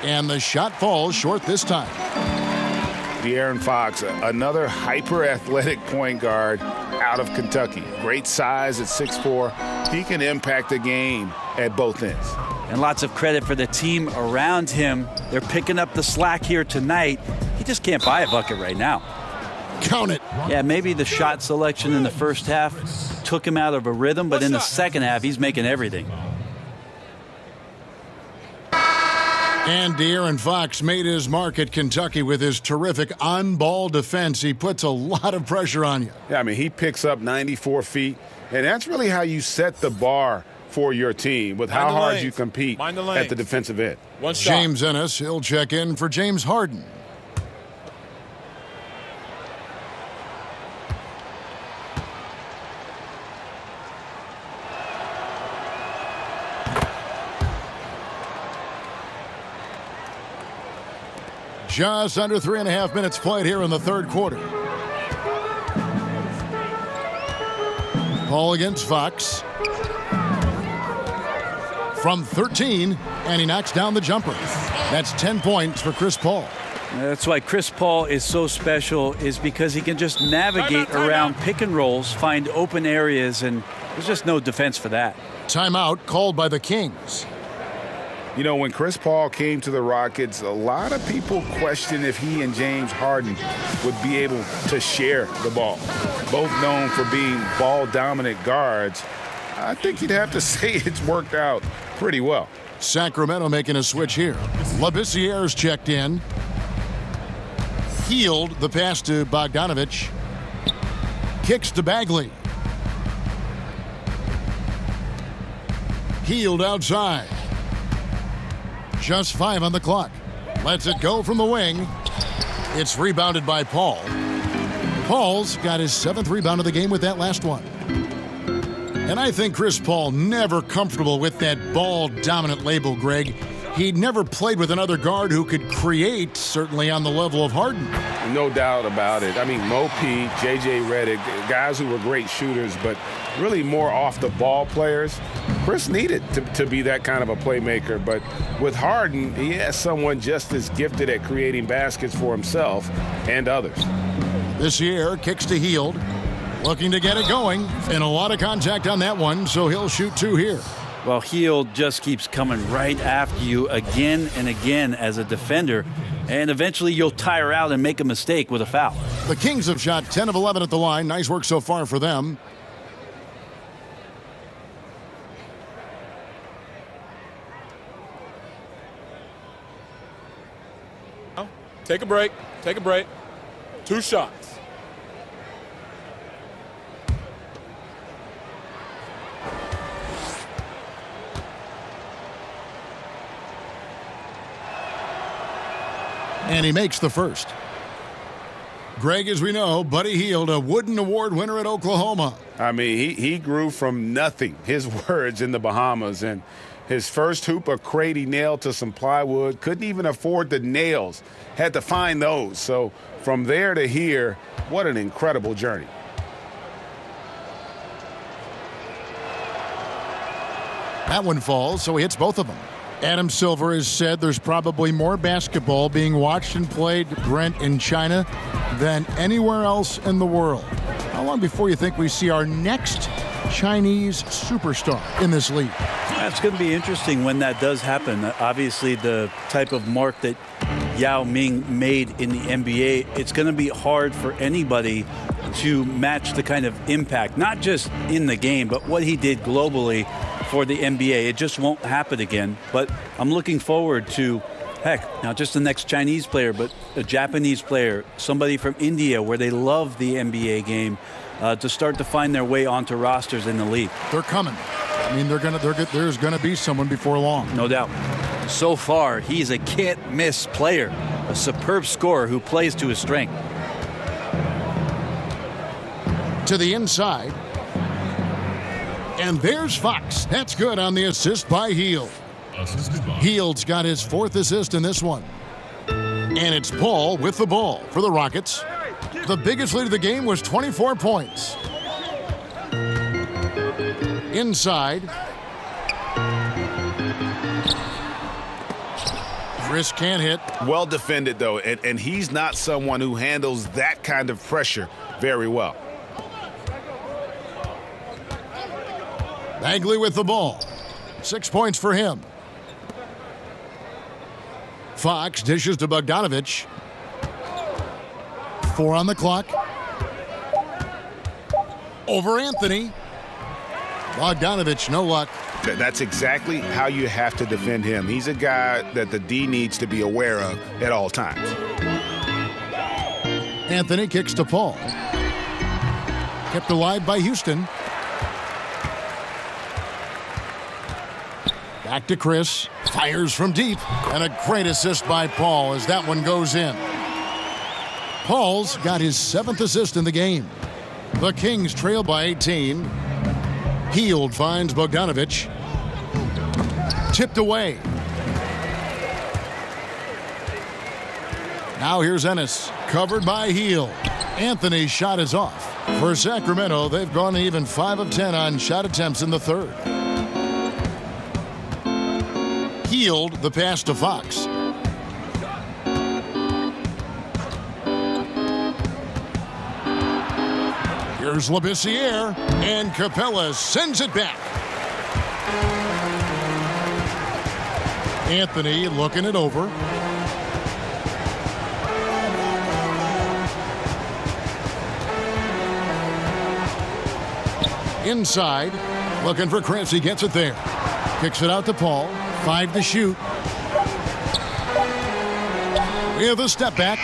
And the shot falls short this time. De'Aaron Fox, another hyper-athletic point guard out of Kentucky. Great size at 6'4". He can impact the game at both ends. And lots of credit for the team around him. They're picking up the slack here tonight. He just can't buy a bucket right now. Count it. Yeah, maybe the shot selection in the first half took him out of a rhythm, but in the second half, he's making everything. And De'Aaron Fox made his mark at Kentucky with his terrific on-ball defense. He puts a lot of pressure on you. Yeah, I mean, he picks up 94 feet, and that's really how you set the bar for your team, with how hard you compete at the defensive end. James Ennis, he'll check in for James Harden. Just under 3.5 minutes played here in the third quarter. Paul against Fox. From 13, and he knocks down the jumper. That's 10 points for Chris Paul. That's why Chris Paul is so special, is because he can just navigate around pick and rolls, find open areas, and there's just no defense for that. Timeout called by the Kings. You know, when Chris Paul came to the Rockets, a lot of people questioned if he and James Harden would be able to share the ball. Both known for being ball-dominant guards, I think you'd have to say it's worked out pretty well. Sacramento making a switch here. Labissiere's checked in. Healed the pass to Bogdanovich. Kicks to Bagley. Healed outside. Just 5 on the clock. Lets it go from the wing. It's rebounded by Paul. Paul's got his 7th rebound of the game with that last one. And I think Chris Paul never comfortable with that ball-dominant label, Greg. He'd never played with another guard who could create, certainly on the level of Harden. No doubt about it. I mean, Mo P, J.J. Redick, guys who were great shooters, but really more off-the-ball players. Chris needed to be that kind of a playmaker, but with Harden, he has someone just as gifted at creating baskets for himself and others. This year, kicks to Hield. Looking to get it going, and a lot of contact on that one, so he'll shoot 2 here. Well, Hield just keeps coming right after you again and again as a defender, and eventually you'll tire out and make a mistake with a foul. The Kings have shot 10 of 11 at the line. Nice work so far for them. Take a break. Take a break. 2 shots. And he makes the first. Greg, as we know, Buddy Hield, a Wooden Award winner at Oklahoma. I mean, he grew from nothing, his words, in the Bahamas. And his first hoop, a crate he nailed to some plywood. Couldn't even afford the nails. Had to find those. So from there to here, what an incredible journey. That one falls, so he hits both of them. Adam Silver has said there's probably more basketball being watched and played, Brent, in China than anywhere else in the world. How long before you think we see our next Chinese superstar in this league? It's going to be interesting when that does happen. Obviously, the type of mark that Yao Ming made in the NBA, it's going to be hard for anybody to match the kind of impact, not just in the game, but what he did globally for the NBA. It just won't happen again. But I'm looking forward to, heck, not just the next Chinese player, but a Japanese player, somebody from India where they love the NBA game, to start to find their way onto rosters in the league. They're coming. I mean, there's going to be someone before long. No doubt. So far, he's a can't-miss player, a superb scorer who plays to his strength. To the inside. And there's Fox. That's good on the assist by Hield. Hield's got his 4th assist in this one. And it's Paul with the ball for the Rockets. The biggest lead of the game was 24 points. Inside. Chris can't hit. Well defended, though, and he's not someone who handles that kind of pressure very well. Bagley with the ball. 6 points for him. Fox dishes to Bogdanovich. 4 on the clock. Over Anthony. Bogdanovich, no luck. That's exactly how you have to defend him. He's a guy that the D needs to be aware of at all times. Anthony kicks to Paul. Kept alive by Houston. Back to Chris. Fires from deep. And a great assist by Paul as that one goes in. Paul's got his 7th assist in the game. The Kings trail by 18. Hield finds Bogdanovich. Tipped away. Now here's Ennis. Covered by Hield. Anthony's shot is off. For Sacramento, they've gone even 5 of 10 on shot attempts in the 3rd. Hield the pass to Fox. Here's Labissiere, and Capella sends it back. Anthony looking it over. Inside, looking for Chris. He gets it there. Kicks it out to Paul. 5 to shoot. With a step back.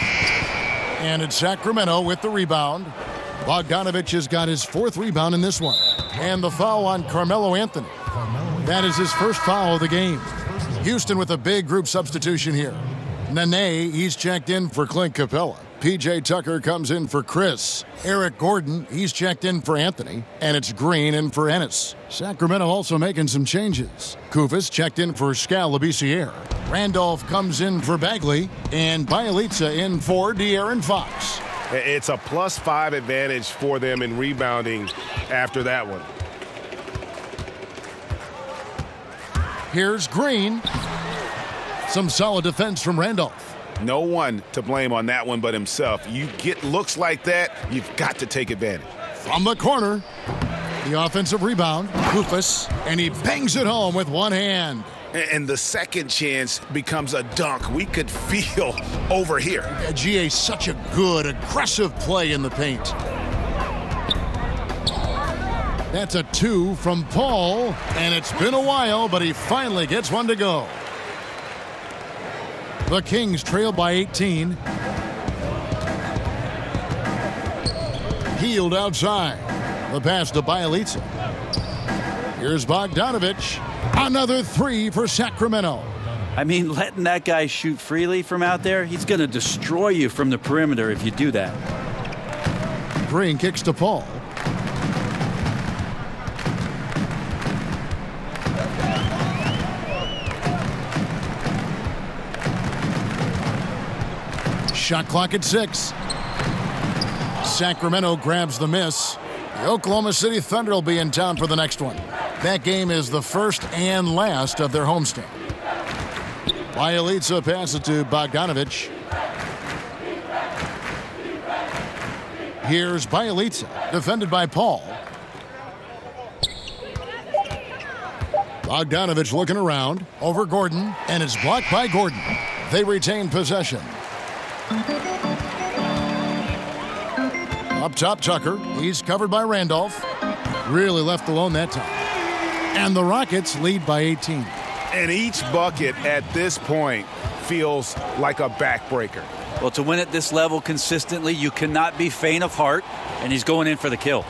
And it's Sacramento with the rebound. Bogdanovich has got his 4th rebound in this one. And the foul on Carmelo Anthony. That is his first foul of the game. Houston with a big group substitution here. Nene, he's checked in for Clint Capella. P.J. Tucker comes in for Chris. Eric Gordon, he's checked in for Anthony. And it's Green in for Ennis. Sacramento also making some changes. Kufis checked in for Scal Labissiere. Randolph comes in for Bagley. And Bielitsa in for De'Aaron Fox. It's a +5 advantage for them in rebounding after that one. Here's Green. Some solid defense from Randolph. No one to blame on that one but himself. You get looks like that, you've got to take advantage. From the corner, the offensive rebound, Kufis, and he bangs it home with one hand. And the second chance becomes a dunk. We could feel over here. GA, such a good, aggressive play in the paint. That's a 2 from Paul, and it's been a while, but he finally gets one to go. The Kings trail by 18. Healed outside. The pass to Bielitsa. Here's Bogdanovich. Another 3 for Sacramento. I mean, letting that guy shoot freely from out there, he's going to destroy you from the perimeter if you do that. Green kicks to Paul. Shot clock at 6. Sacramento grabs the miss. The Oklahoma City Thunder will be in town for the next one. That game is the first and last of their homestand. Bielitsa passes it to Bogdanovich. Here's Bielitsa, defended by Paul. Bogdanovich looking around, over Gordon, and it's blocked by Gordon. They retain possession. Up top, Tucker. He's covered by Randolph. Really left alone that time. And the Rockets lead by 18. And each bucket at this point feels like a backbreaker. Well, to win at this level consistently, you cannot be faint of heart, and he's going in for the kill.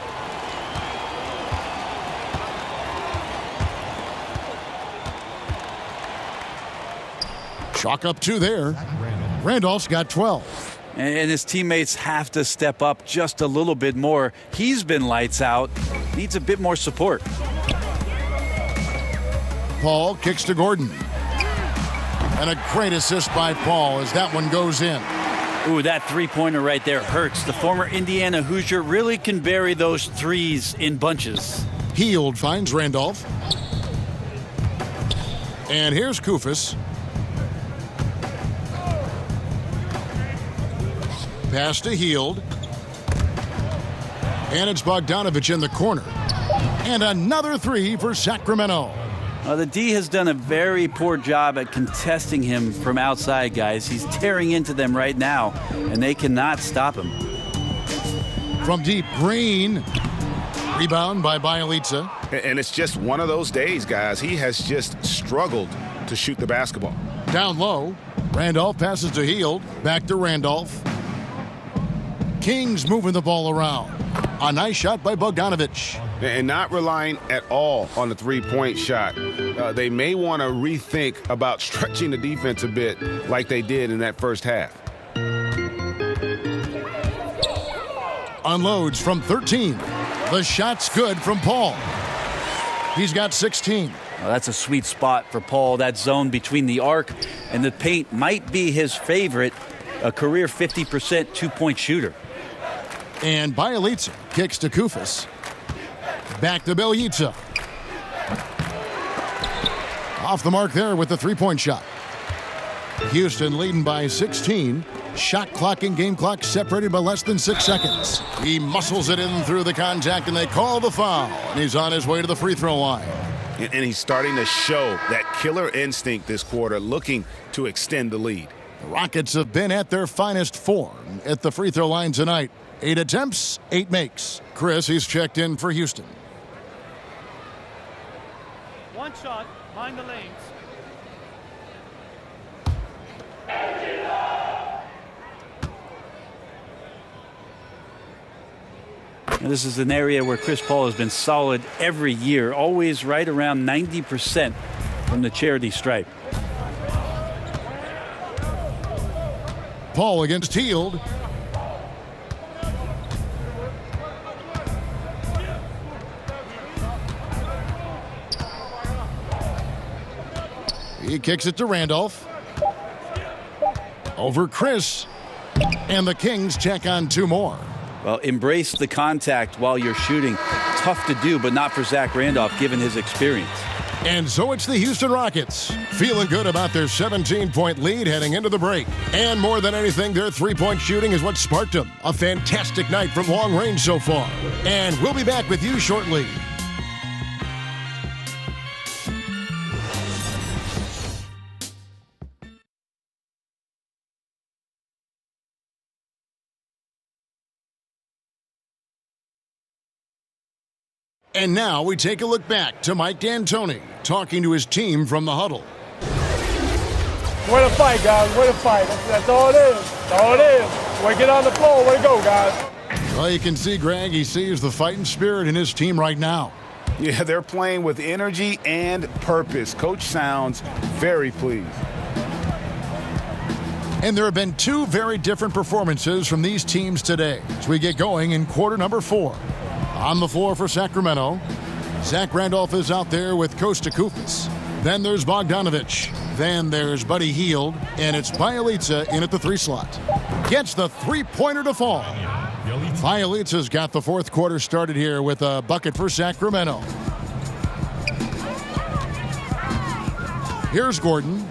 Chalk up 2 there. Randolph's got 12. And his teammates have to step up just a little bit more. He's been lights out. Needs a bit more support. Paul kicks to Gordon. And a great assist by Paul as that one goes in. Ooh, that three-pointer right there hurts. The former Indiana Hoosier really can bury those threes in bunches. Heald finds Randolph. And here's Kufis. Pass to Heald. And it's Bogdanovich in the corner. And another 3 for Sacramento. The D has done a very poor job at contesting him from outside, guys. He's tearing into them right now, and they cannot stop him. From deep, Green. Rebound by Bielitsa. And it's just one of those days, guys. He has just struggled to shoot the basketball. Down low. Randolph passes to Heald. Back to Randolph. Kings moving the ball around. A nice shot by Bogdanovich. And not relying at all on the three-point shot. They may want to rethink about stretching the defense a bit like they did in that first half. Unloads from 13. The shot's good from Paul. He's got 16. Well, that's a sweet spot for Paul. That zone between the arc and the paint might be his favorite. A career 50% two-point shooter. And Bielitsa kicks to Kufis. Back to Bielitsa. Off the mark there with the three-point shot. Houston leading by 16. Shot clock and game clock separated by less than 6 seconds. He muscles it in through the contact, and they call the foul. And he's on his way to the free throw line. And he's starting to show that killer instinct this quarter, looking to extend the lead. The Rockets have been at their finest form at the free throw line tonight. 8 attempts, 8 makes. Chris, he's checked in for Houston. One shot, mind the lanes. This is an area where Chris Paul has been solid every year, always right around 90% from the charity stripe. Paul against Hield. He kicks it to Randolph. Over Chris. And the Kings check on 2 more. Well, embrace the contact while you're shooting. Tough to do, but not for Zach Randolph, given his experience. And so it's the Houston Rockets, feeling good about their 17-point lead heading into the break. And more than anything, their three-point shooting is what sparked them. A fantastic night from long range so far. And we'll be back with you shortly. And now we take a look back to Mike D'Antoni talking to his team from the huddle. Way to fight, guys. Way to fight. That's all it is. That's all it is. Way to get on the floor. Way to go, guys. Well, you can see, Greg, he sees the fighting spirit in his team right now. Yeah, they're playing with energy and purpose. Coach sounds very pleased. And there have been 2 very different performances from these teams today as we get going in quarter number 4. On the floor for Sacramento, Zach Randolph is out there with Kosta Koufos. Then there's Bogdanovic. Then there's Buddy Hield. And it's Bjelica in at the 3 slot. Gets the three-pointer to fall. Bjelica's got the fourth quarter started here with a bucket for Sacramento. Here's Gordon.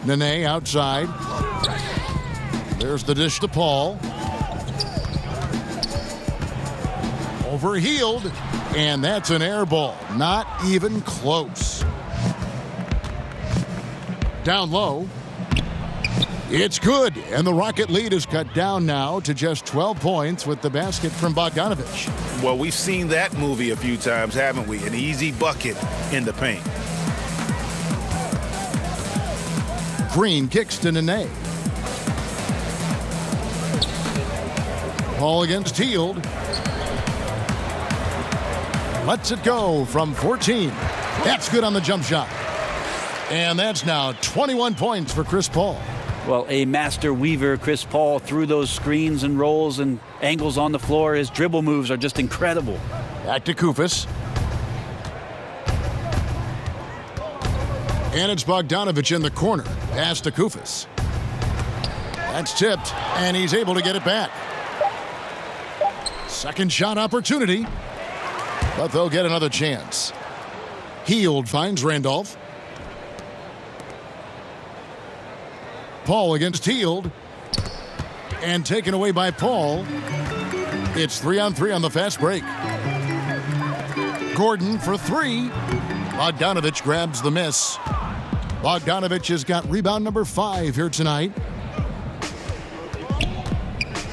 Nene outside. There's the dish to Paul. Over Hield, and that's an air ball. Not even close. Down low. It's good, and the Rocket lead is cut down now to just 12 points with the basket from Bogdanovic. Well, we've seen that movie a few times, haven't we? An easy bucket in the paint. Green kicks to Nene. Paul against Hield. Lets it go from 14. That's good on the jump shot. And that's now 21 points for Chris Paul. Well, a master weaver, Chris Paul, through those screens and rolls and angles on the floor. His dribble moves are just incredible. Back to Koufos. And it's Bogdanovic in the corner. Pass to Koufos. That's tipped, and he's able to get it back. Second shot opportunity. But they'll get another chance. Hield finds Randolph. Paul against Hield. And taken away by Paul. It's 3-on-3 on the fast break. Gordon for 3. Bogdanovic grabs the miss. Bogdanovic has got rebound number 5 here tonight.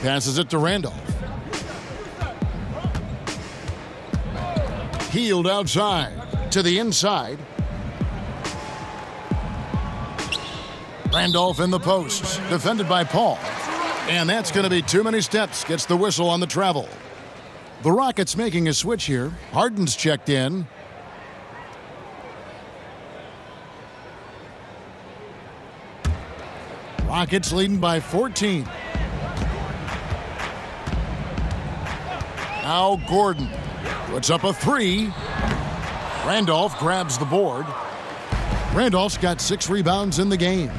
Passes it to Randolph. Hield outside to the inside. Randolph in the post, defended by Paul. And that's going to be too many steps. Gets the whistle on the travel. The Rockets making a switch here. Harden's checked in. Rockets leading by 14. Now Gordon puts up a 3. Randolph grabs the board. Randolph's got 6 rebounds in the game.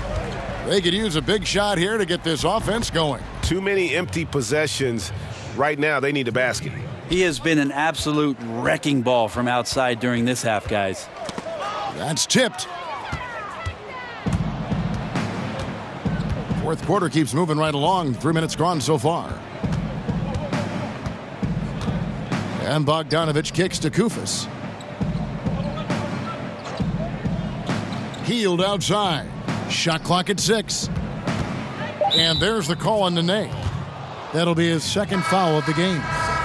They could use a big shot here to get this offense going. Too many empty possessions. Right now, they need a basket. He has been an absolute wrecking ball from outside during this half, guys. That's tipped. Fourth quarter keeps moving right along. 3 minutes gone so far. And Bogdanovic kicks to Koufos. Hield outside. Shot clock at 6. And there's the call on Nene. That'll be his second foul of the game.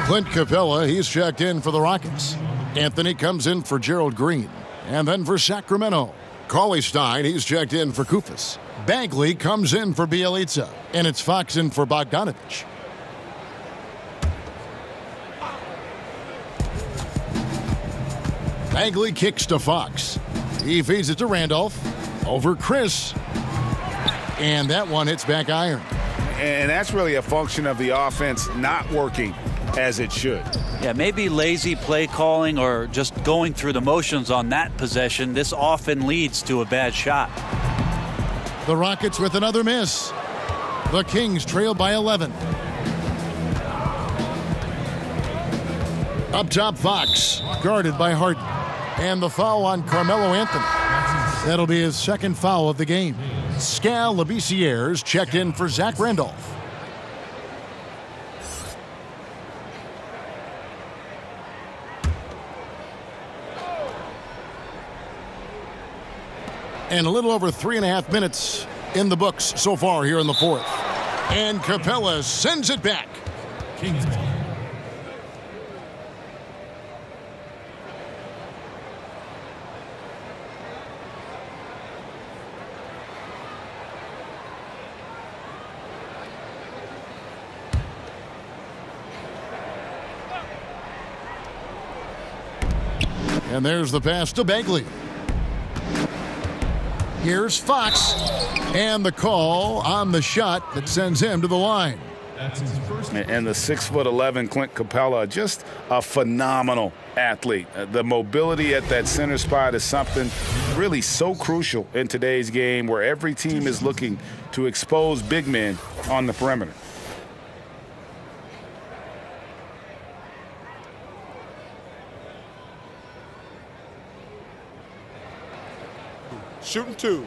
Clint Capella, he's checked in for the Rockets. Anthony comes in for Gerald Green. And then for Sacramento, Cauley Stein, he's checked in for Koufos. Bagley comes in for Bjelica. And it's Fox in for Bogdanovic. Bagley kicks to Fox. He feeds it to Randolph. Over Chris. And that one hits back iron. And that's really a function of the offense not working as it should. Yeah, maybe lazy play calling or just going through the motions on that possession. This often leads to a bad shot. The Rockets with another miss. The Kings trail by 11. Up top, Fox, guarded by Harden. And the foul on Carmelo Anthony. That'll be his second foul of the game. Skal Labissière's checked in for Zach Randolph. And a little over 3.5 minutes in the books so far here in the fourth. And Capella sends it back. Kings ball. And there's the pass to Bagley. Here's Fox. And the call on the shot that sends him to the line. And the 6'11" Clint Capella, just a phenomenal athlete. The mobility at that center spot is something really so crucial in today's game where every team is looking to expose big men on the perimeter. Shooting two.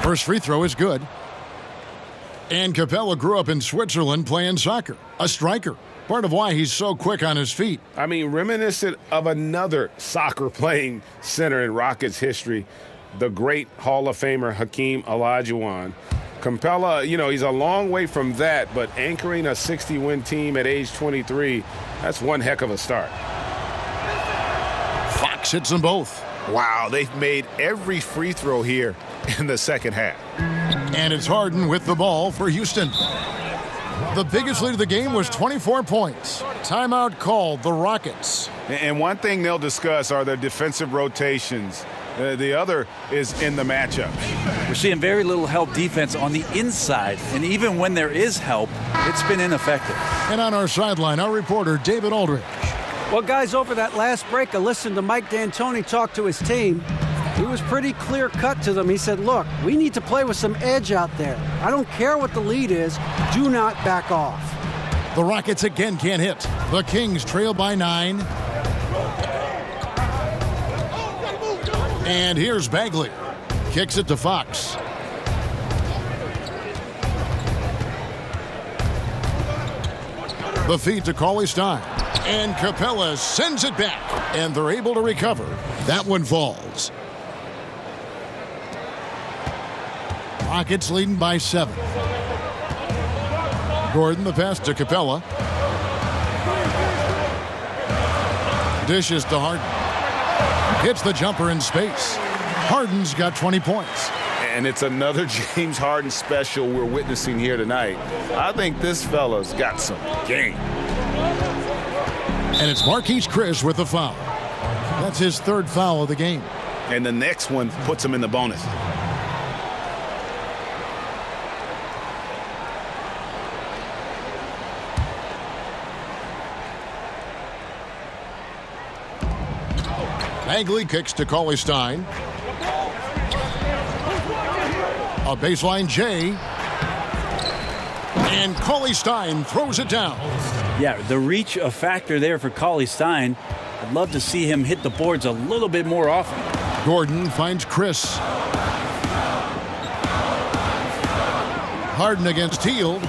First free throw is good. And Capella grew up in Switzerland playing soccer. A striker. Part of why he's so quick on his feet. I mean, reminiscent of another soccer-playing center in Rockets history, the great Hall of Famer Hakeem Olajuwon. Capella, you know, he's a long way from that, but anchoring a 60-win team at age 23, that's one heck of a start. Fox hits them both. Wow, they've made every free throw here in the second half. And it's Harden with the ball for Houston. The biggest lead of the game was 24 points. Timeout called the Rockets. And one thing they'll discuss are their defensive rotations. The other is in the matchup. We're seeing very little help defense on the inside, and even when there is help, it's been ineffective. And on our sideline, our reporter, David Aldridge. Well, guys, over that last break, I listened to Mike D'Antoni talk to his team. He was pretty clear-cut to them. He said, look, we need to play with some edge out there. I don't care what the lead is. Do not back off. The Rockets again can't hit. The Kings trail by 9. And here's Bagley. Kicks it to Fox. The feed to Cauley Stein. And Capella sends it back. And they're able to recover. That one falls. Rockets leading by 7. Gordon the pass to Capella. Dishes to Harden. Hits the jumper in space. Harden's got 20 points. And it's another James Harden special we're witnessing here tonight. I think this fella's got some game. And it's Marquise Chris with the foul. That's his third foul of the game. And the next one puts him in the bonus. Bagley kicks to Cauley Stein. A baseline J. And Cauley Stein throws it down. Yeah, the reach a factor there for Cauley Stein. I'd love to see him hit the boards a little bit more often. Gordon finds Chris. Harden against Hield.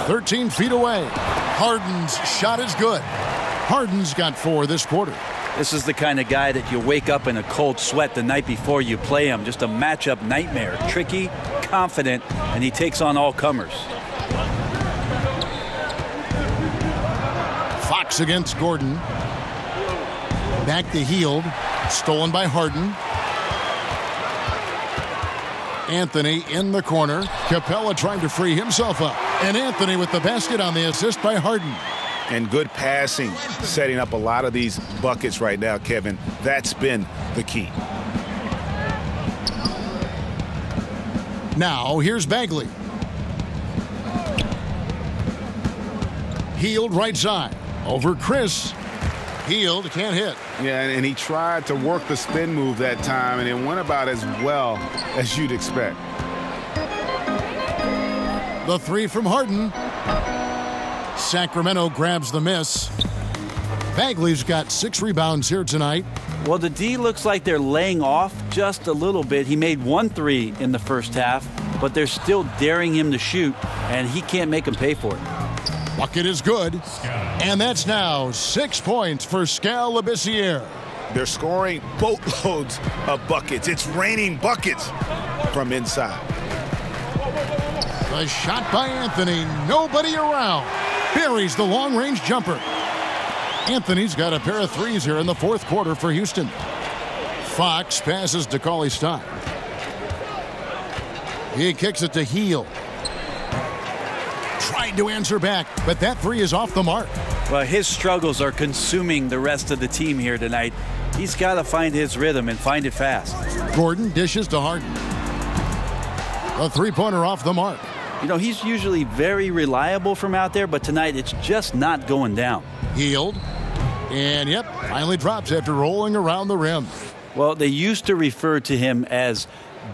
13 feet away. Harden's shot is good. Harden's got 4 this quarter. This is the kind of guy that you wake up in a cold sweat the night before you play him. Just a matchup nightmare. Tricky, confident, and he takes on all comers. Fox against Gordon. Back to Hield. Stolen by Harden. Anthony in the corner. Capella trying to free himself up. And Anthony with the basket on the assist by Harden. And good passing, setting up a lot of these buckets right now, Kevin. That's been the key. Now, here's Bagley. Hield right side. Over Chris. Hield can't hit. Yeah, and he tried to work the spin move that time, and it went about as well as you'd expect. The three from Harden. Sacramento grabs the miss. Bagley's got 6 rebounds here tonight. Well, the D looks like they're laying off just a little bit. He made 1 3 in the first half, but they're still daring him to shoot, and he can't make them pay for it. Bucket is good, and that's now 6 points for Skal Labissiere. They're scoring boatloads of buckets. It's raining buckets from inside. The shot by Anthony, nobody around. Buries the long-range jumper. Anthony's got a pair of threes here in the fourth quarter for Houston. Fox passes to Cauley-Stein. He kicks it to Hield. Tried to answer back, but that three is off the mark. Well, his struggles are consuming the rest of the team here tonight. He's got to find his rhythm and find it fast. Gordon dishes to Harden. A three-pointer off the mark. You know, he's usually very reliable from out there, but tonight it's just not going down. Hield. And, yep, finally drops after rolling around the rim. Well, they used to refer to him as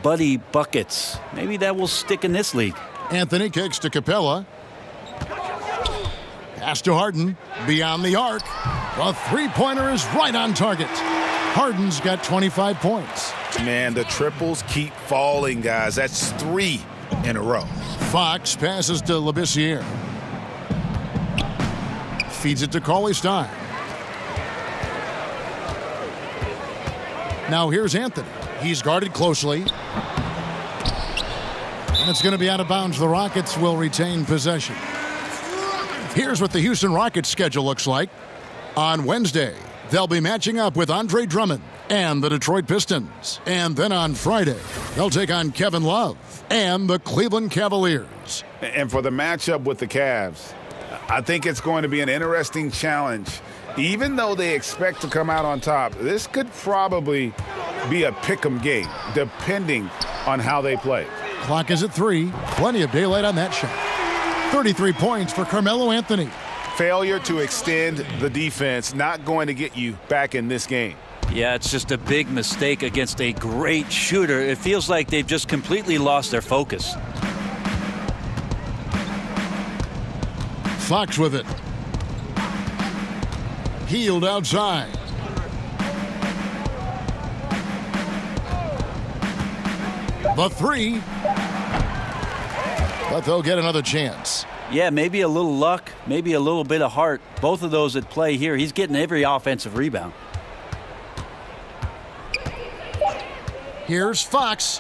Buddy Buckets. Maybe that will stick in this league. Anthony kicks to Capella. Pass to Harden. Beyond the arc. The three-pointer is right on target. Harden's got 25 points. Man, the triples keep falling, guys. That's 3 in a row. Fox passes to Labissiere. Feeds it to Cauley-Stein. Now here's Anthony. He's guarded closely. And it's going to be out of bounds. The Rockets will retain possession. Here's what the Houston Rockets schedule looks like. On Wednesday, they'll be matching up with Andre Drummond and the Detroit Pistons. And then on Friday, they'll take on Kevin Love and the Cleveland Cavaliers. And for the matchup with the Cavs, I think it's going to be an interesting challenge. Even though they expect to come out on top, this could probably be a pick'em game, depending on how they play. Clock is at 3. Plenty of daylight on that shot. 33 points for Carmelo Anthony. Failure to extend the defense not going to get you back in this game. Yeah, it's just a big mistake against a great shooter. It feels like they've just completely lost their focus. Fox with it. Hield outside. The three. But they'll get another chance. Yeah, maybe a little luck, maybe a little bit of heart. Both of those at play here. He's getting every offensive rebound. Here's Fox.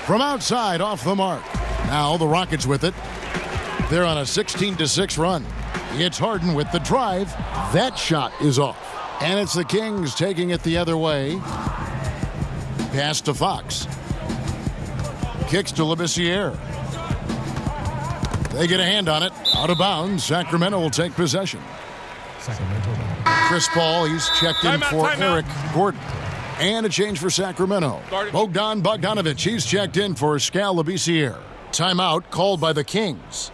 From outside, off the mark. Now the Rockets with it. They're on a 16-6 run. It's Harden with the drive. That shot is off. And it's the Kings taking it the other way. Pass to Fox. Kicks to Labissiere. They get a hand on it. Out of bounds. Sacramento will take possession. Chris Paul, he's checked in for Eric Gordon. And a change for Sacramento. Bogdan Bogdanovic, he's checked in for Skal Labissiere. Timeout called by the Kings.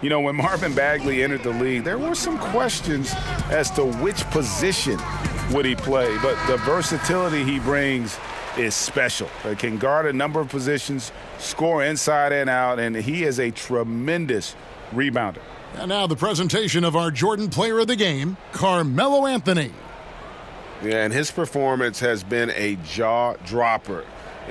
You know, when Marvin Bagley entered the league, there were some questions as to which position would he play. But the versatility he brings is special. He can guard a number of positions, score inside and out, and he is a tremendous rebounder. And now the presentation of our Jordan Player of the Game, Carmelo Anthony. Yeah, and his performance has been a jaw-dropper.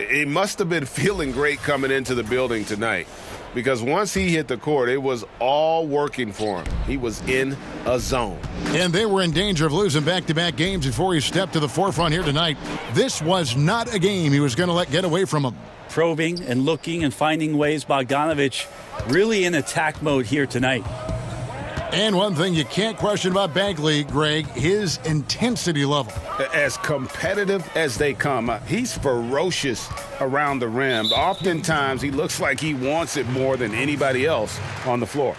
He must have been feeling great coming into the building tonight, because once he hit the court, it was all working for him. He was in a zone. And they were in danger of losing back-to-back games before he stepped to the forefront here tonight. This was not a game he was going to let get away from him. Probing and looking and finding ways. Bogdanovic really in attack mode here tonight. And one thing you can't question about Bagley, Greg, his intensity level. As competitive as they come. He's ferocious around the rim. Oftentimes, he looks like he wants it more than anybody else on the floor.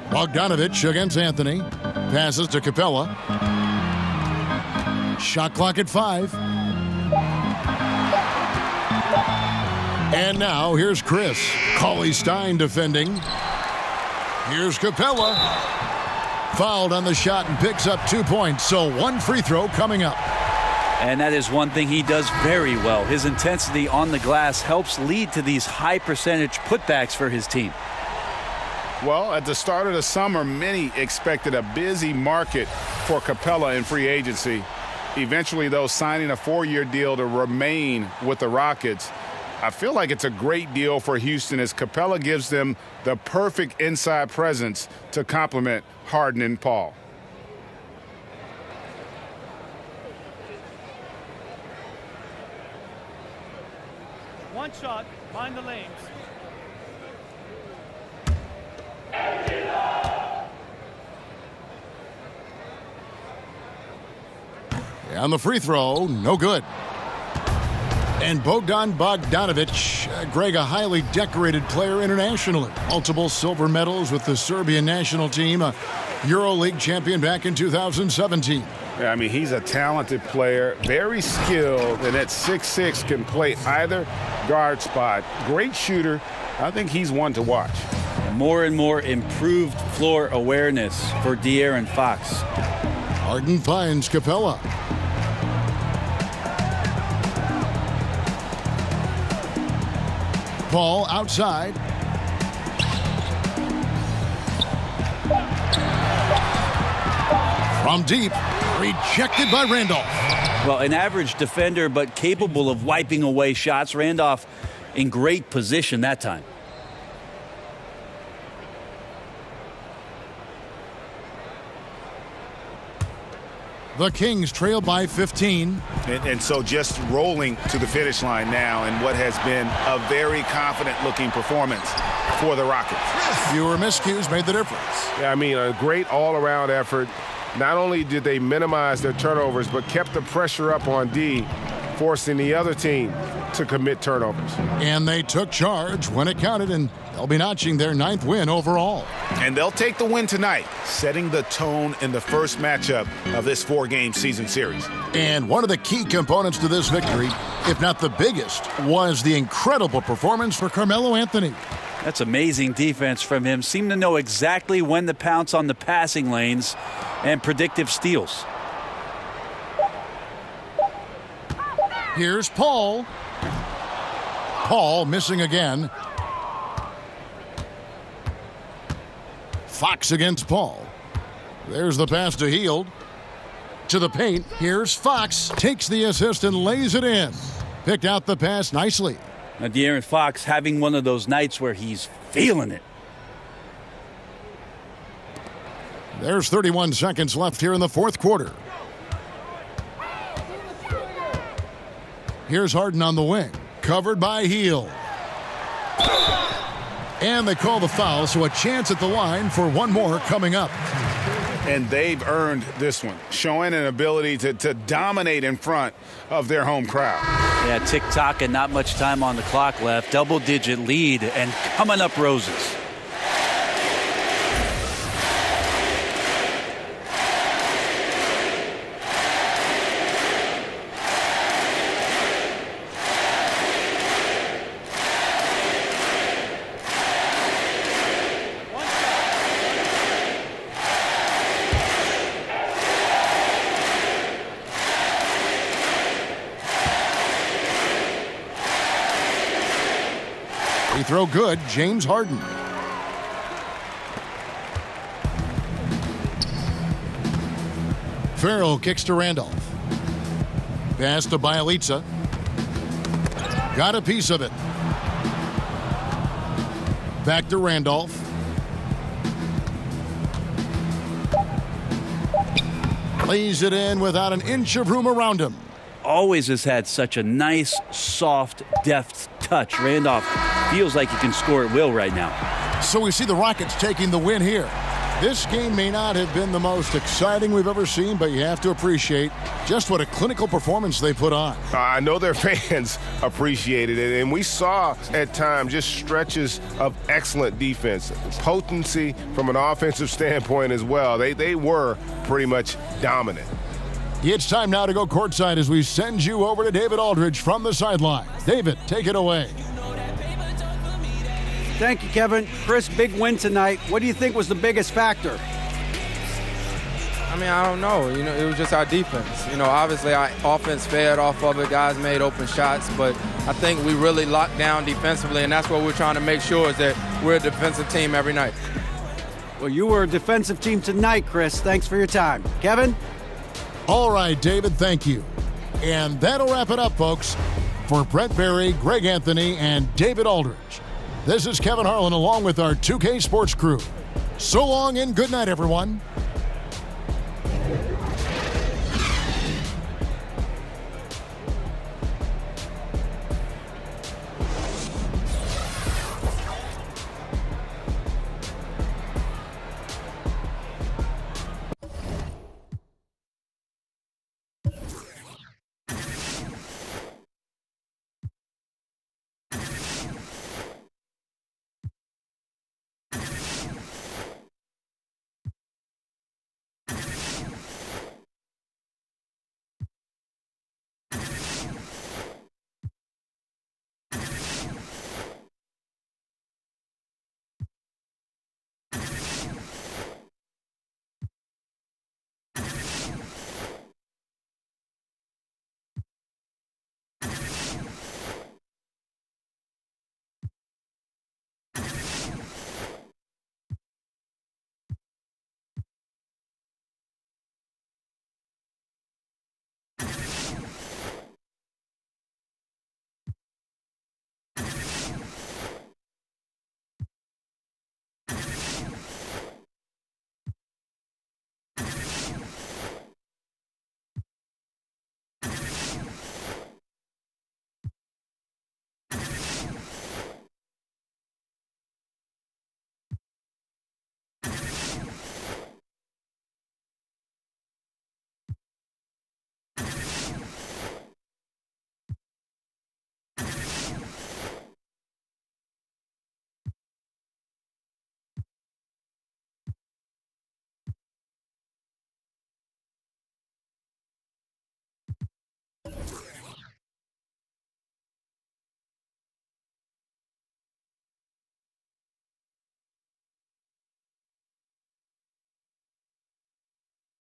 Bogdanovich against Anthony. Passes to Capella. Shot clock at 5. And now here's Chris. Cauley Stein defending. Here's Capella. Fouled on the shot and picks up 2 points. So 1 free throw coming up. And that is one thing he does very well. His intensity on the glass helps lead to these high percentage putbacks for his team. Well, at the start of the summer, many expected a busy market for Capella in free agency. Eventually, though, signing a 4-year deal to remain with the Rockets. I feel like it's a great deal for Houston as Capella gives them the perfect inside presence to complement Harden and Paul. One shot, mind the lanes. And the free throw, no good. And Bogdan Bogdanovich, Greg, a highly decorated player internationally. Multiple silver medals with the Serbian national team, a EuroLeague champion back in 2017. Yeah, I mean, he's a talented player, very skilled, and at 6'6" can play either guard spot. Great shooter. I think he's one to watch. More and more improved floor awareness for De'Aaron Fox. Harden finds Capella. Paul outside. From deep, rejected by Randolph. Well, an average defender, but capable of wiping away shots. Randolph in great position that time. The Kings trail by 15. And so just rolling to the finish line now in what has been a very confident-looking performance for the Rockets. Fewer miscues made the difference. Yeah, I mean, a great all-around effort. Not only did they minimize their turnovers, but kept the pressure up on D, forcing the other team to commit turnovers. And they took charge when it counted, and they'll be notching their 9th win overall. And they'll take the win tonight, setting the tone in the first matchup of this 4-game season series. And one of the key components to this victory, if not the biggest, was the incredible performance for Carmelo Anthony. That's amazing defense from him. Seemed to know exactly when to pounce on the passing lanes and predictive steals. Here's Paul. Paul missing again. Fox against Paul. There's the pass to Hield. To the paint. Here's Fox. Takes the assist and lays it in. Picked out the pass nicely. Now, De'Aaron Fox having one of those nights where he's feeling it. There's 31 seconds left here in the 4th quarter. Here's Harden on the wing. Covered by Hield. And they call the foul, so a chance at the line for one more coming up. And they've earned this one, showing an ability to dominate in front of their home crowd. Yeah, tick-tock and not much time on the clock left. Double-digit lead and coming up roses. Free throw good, James Harden. Farrell kicks to Randolph. Pass to Bielitsa. Got a piece of it. Back to Randolph. Lays it in without an inch of room around him. always has had such a nice, soft, deft touch. Randolph feels like he can score at will right now. So we see the Rockets taking the win here. This game may not have been the most exciting we've ever seen, but you have to appreciate just what a clinical performance they put on. I know their fans appreciated it, and we saw at times just stretches of excellent defense, potency from an offensive standpoint as well. They were pretty much dominant. It's time now to go courtside as we send you over to David Aldridge from the sideline. David, take it away. Thank you, Kevin. Chris, big win tonight. What do you think was the biggest factor? I mean, I don't know. It was just our defense. Obviously our offense fed off of it. Guys made open shots, but I think we really locked down defensively, and that's what we're trying to make sure is that we're a defensive team every night. Well, you were a defensive team tonight, Chris. Thanks for your time. Kevin? All right, David, thank you. And that'll wrap it up, folks. For Brent Barry, Greg Anthony, and David Aldridge, this is Kevin Harlan along with our 2K Sports crew. So long and good night, everyone.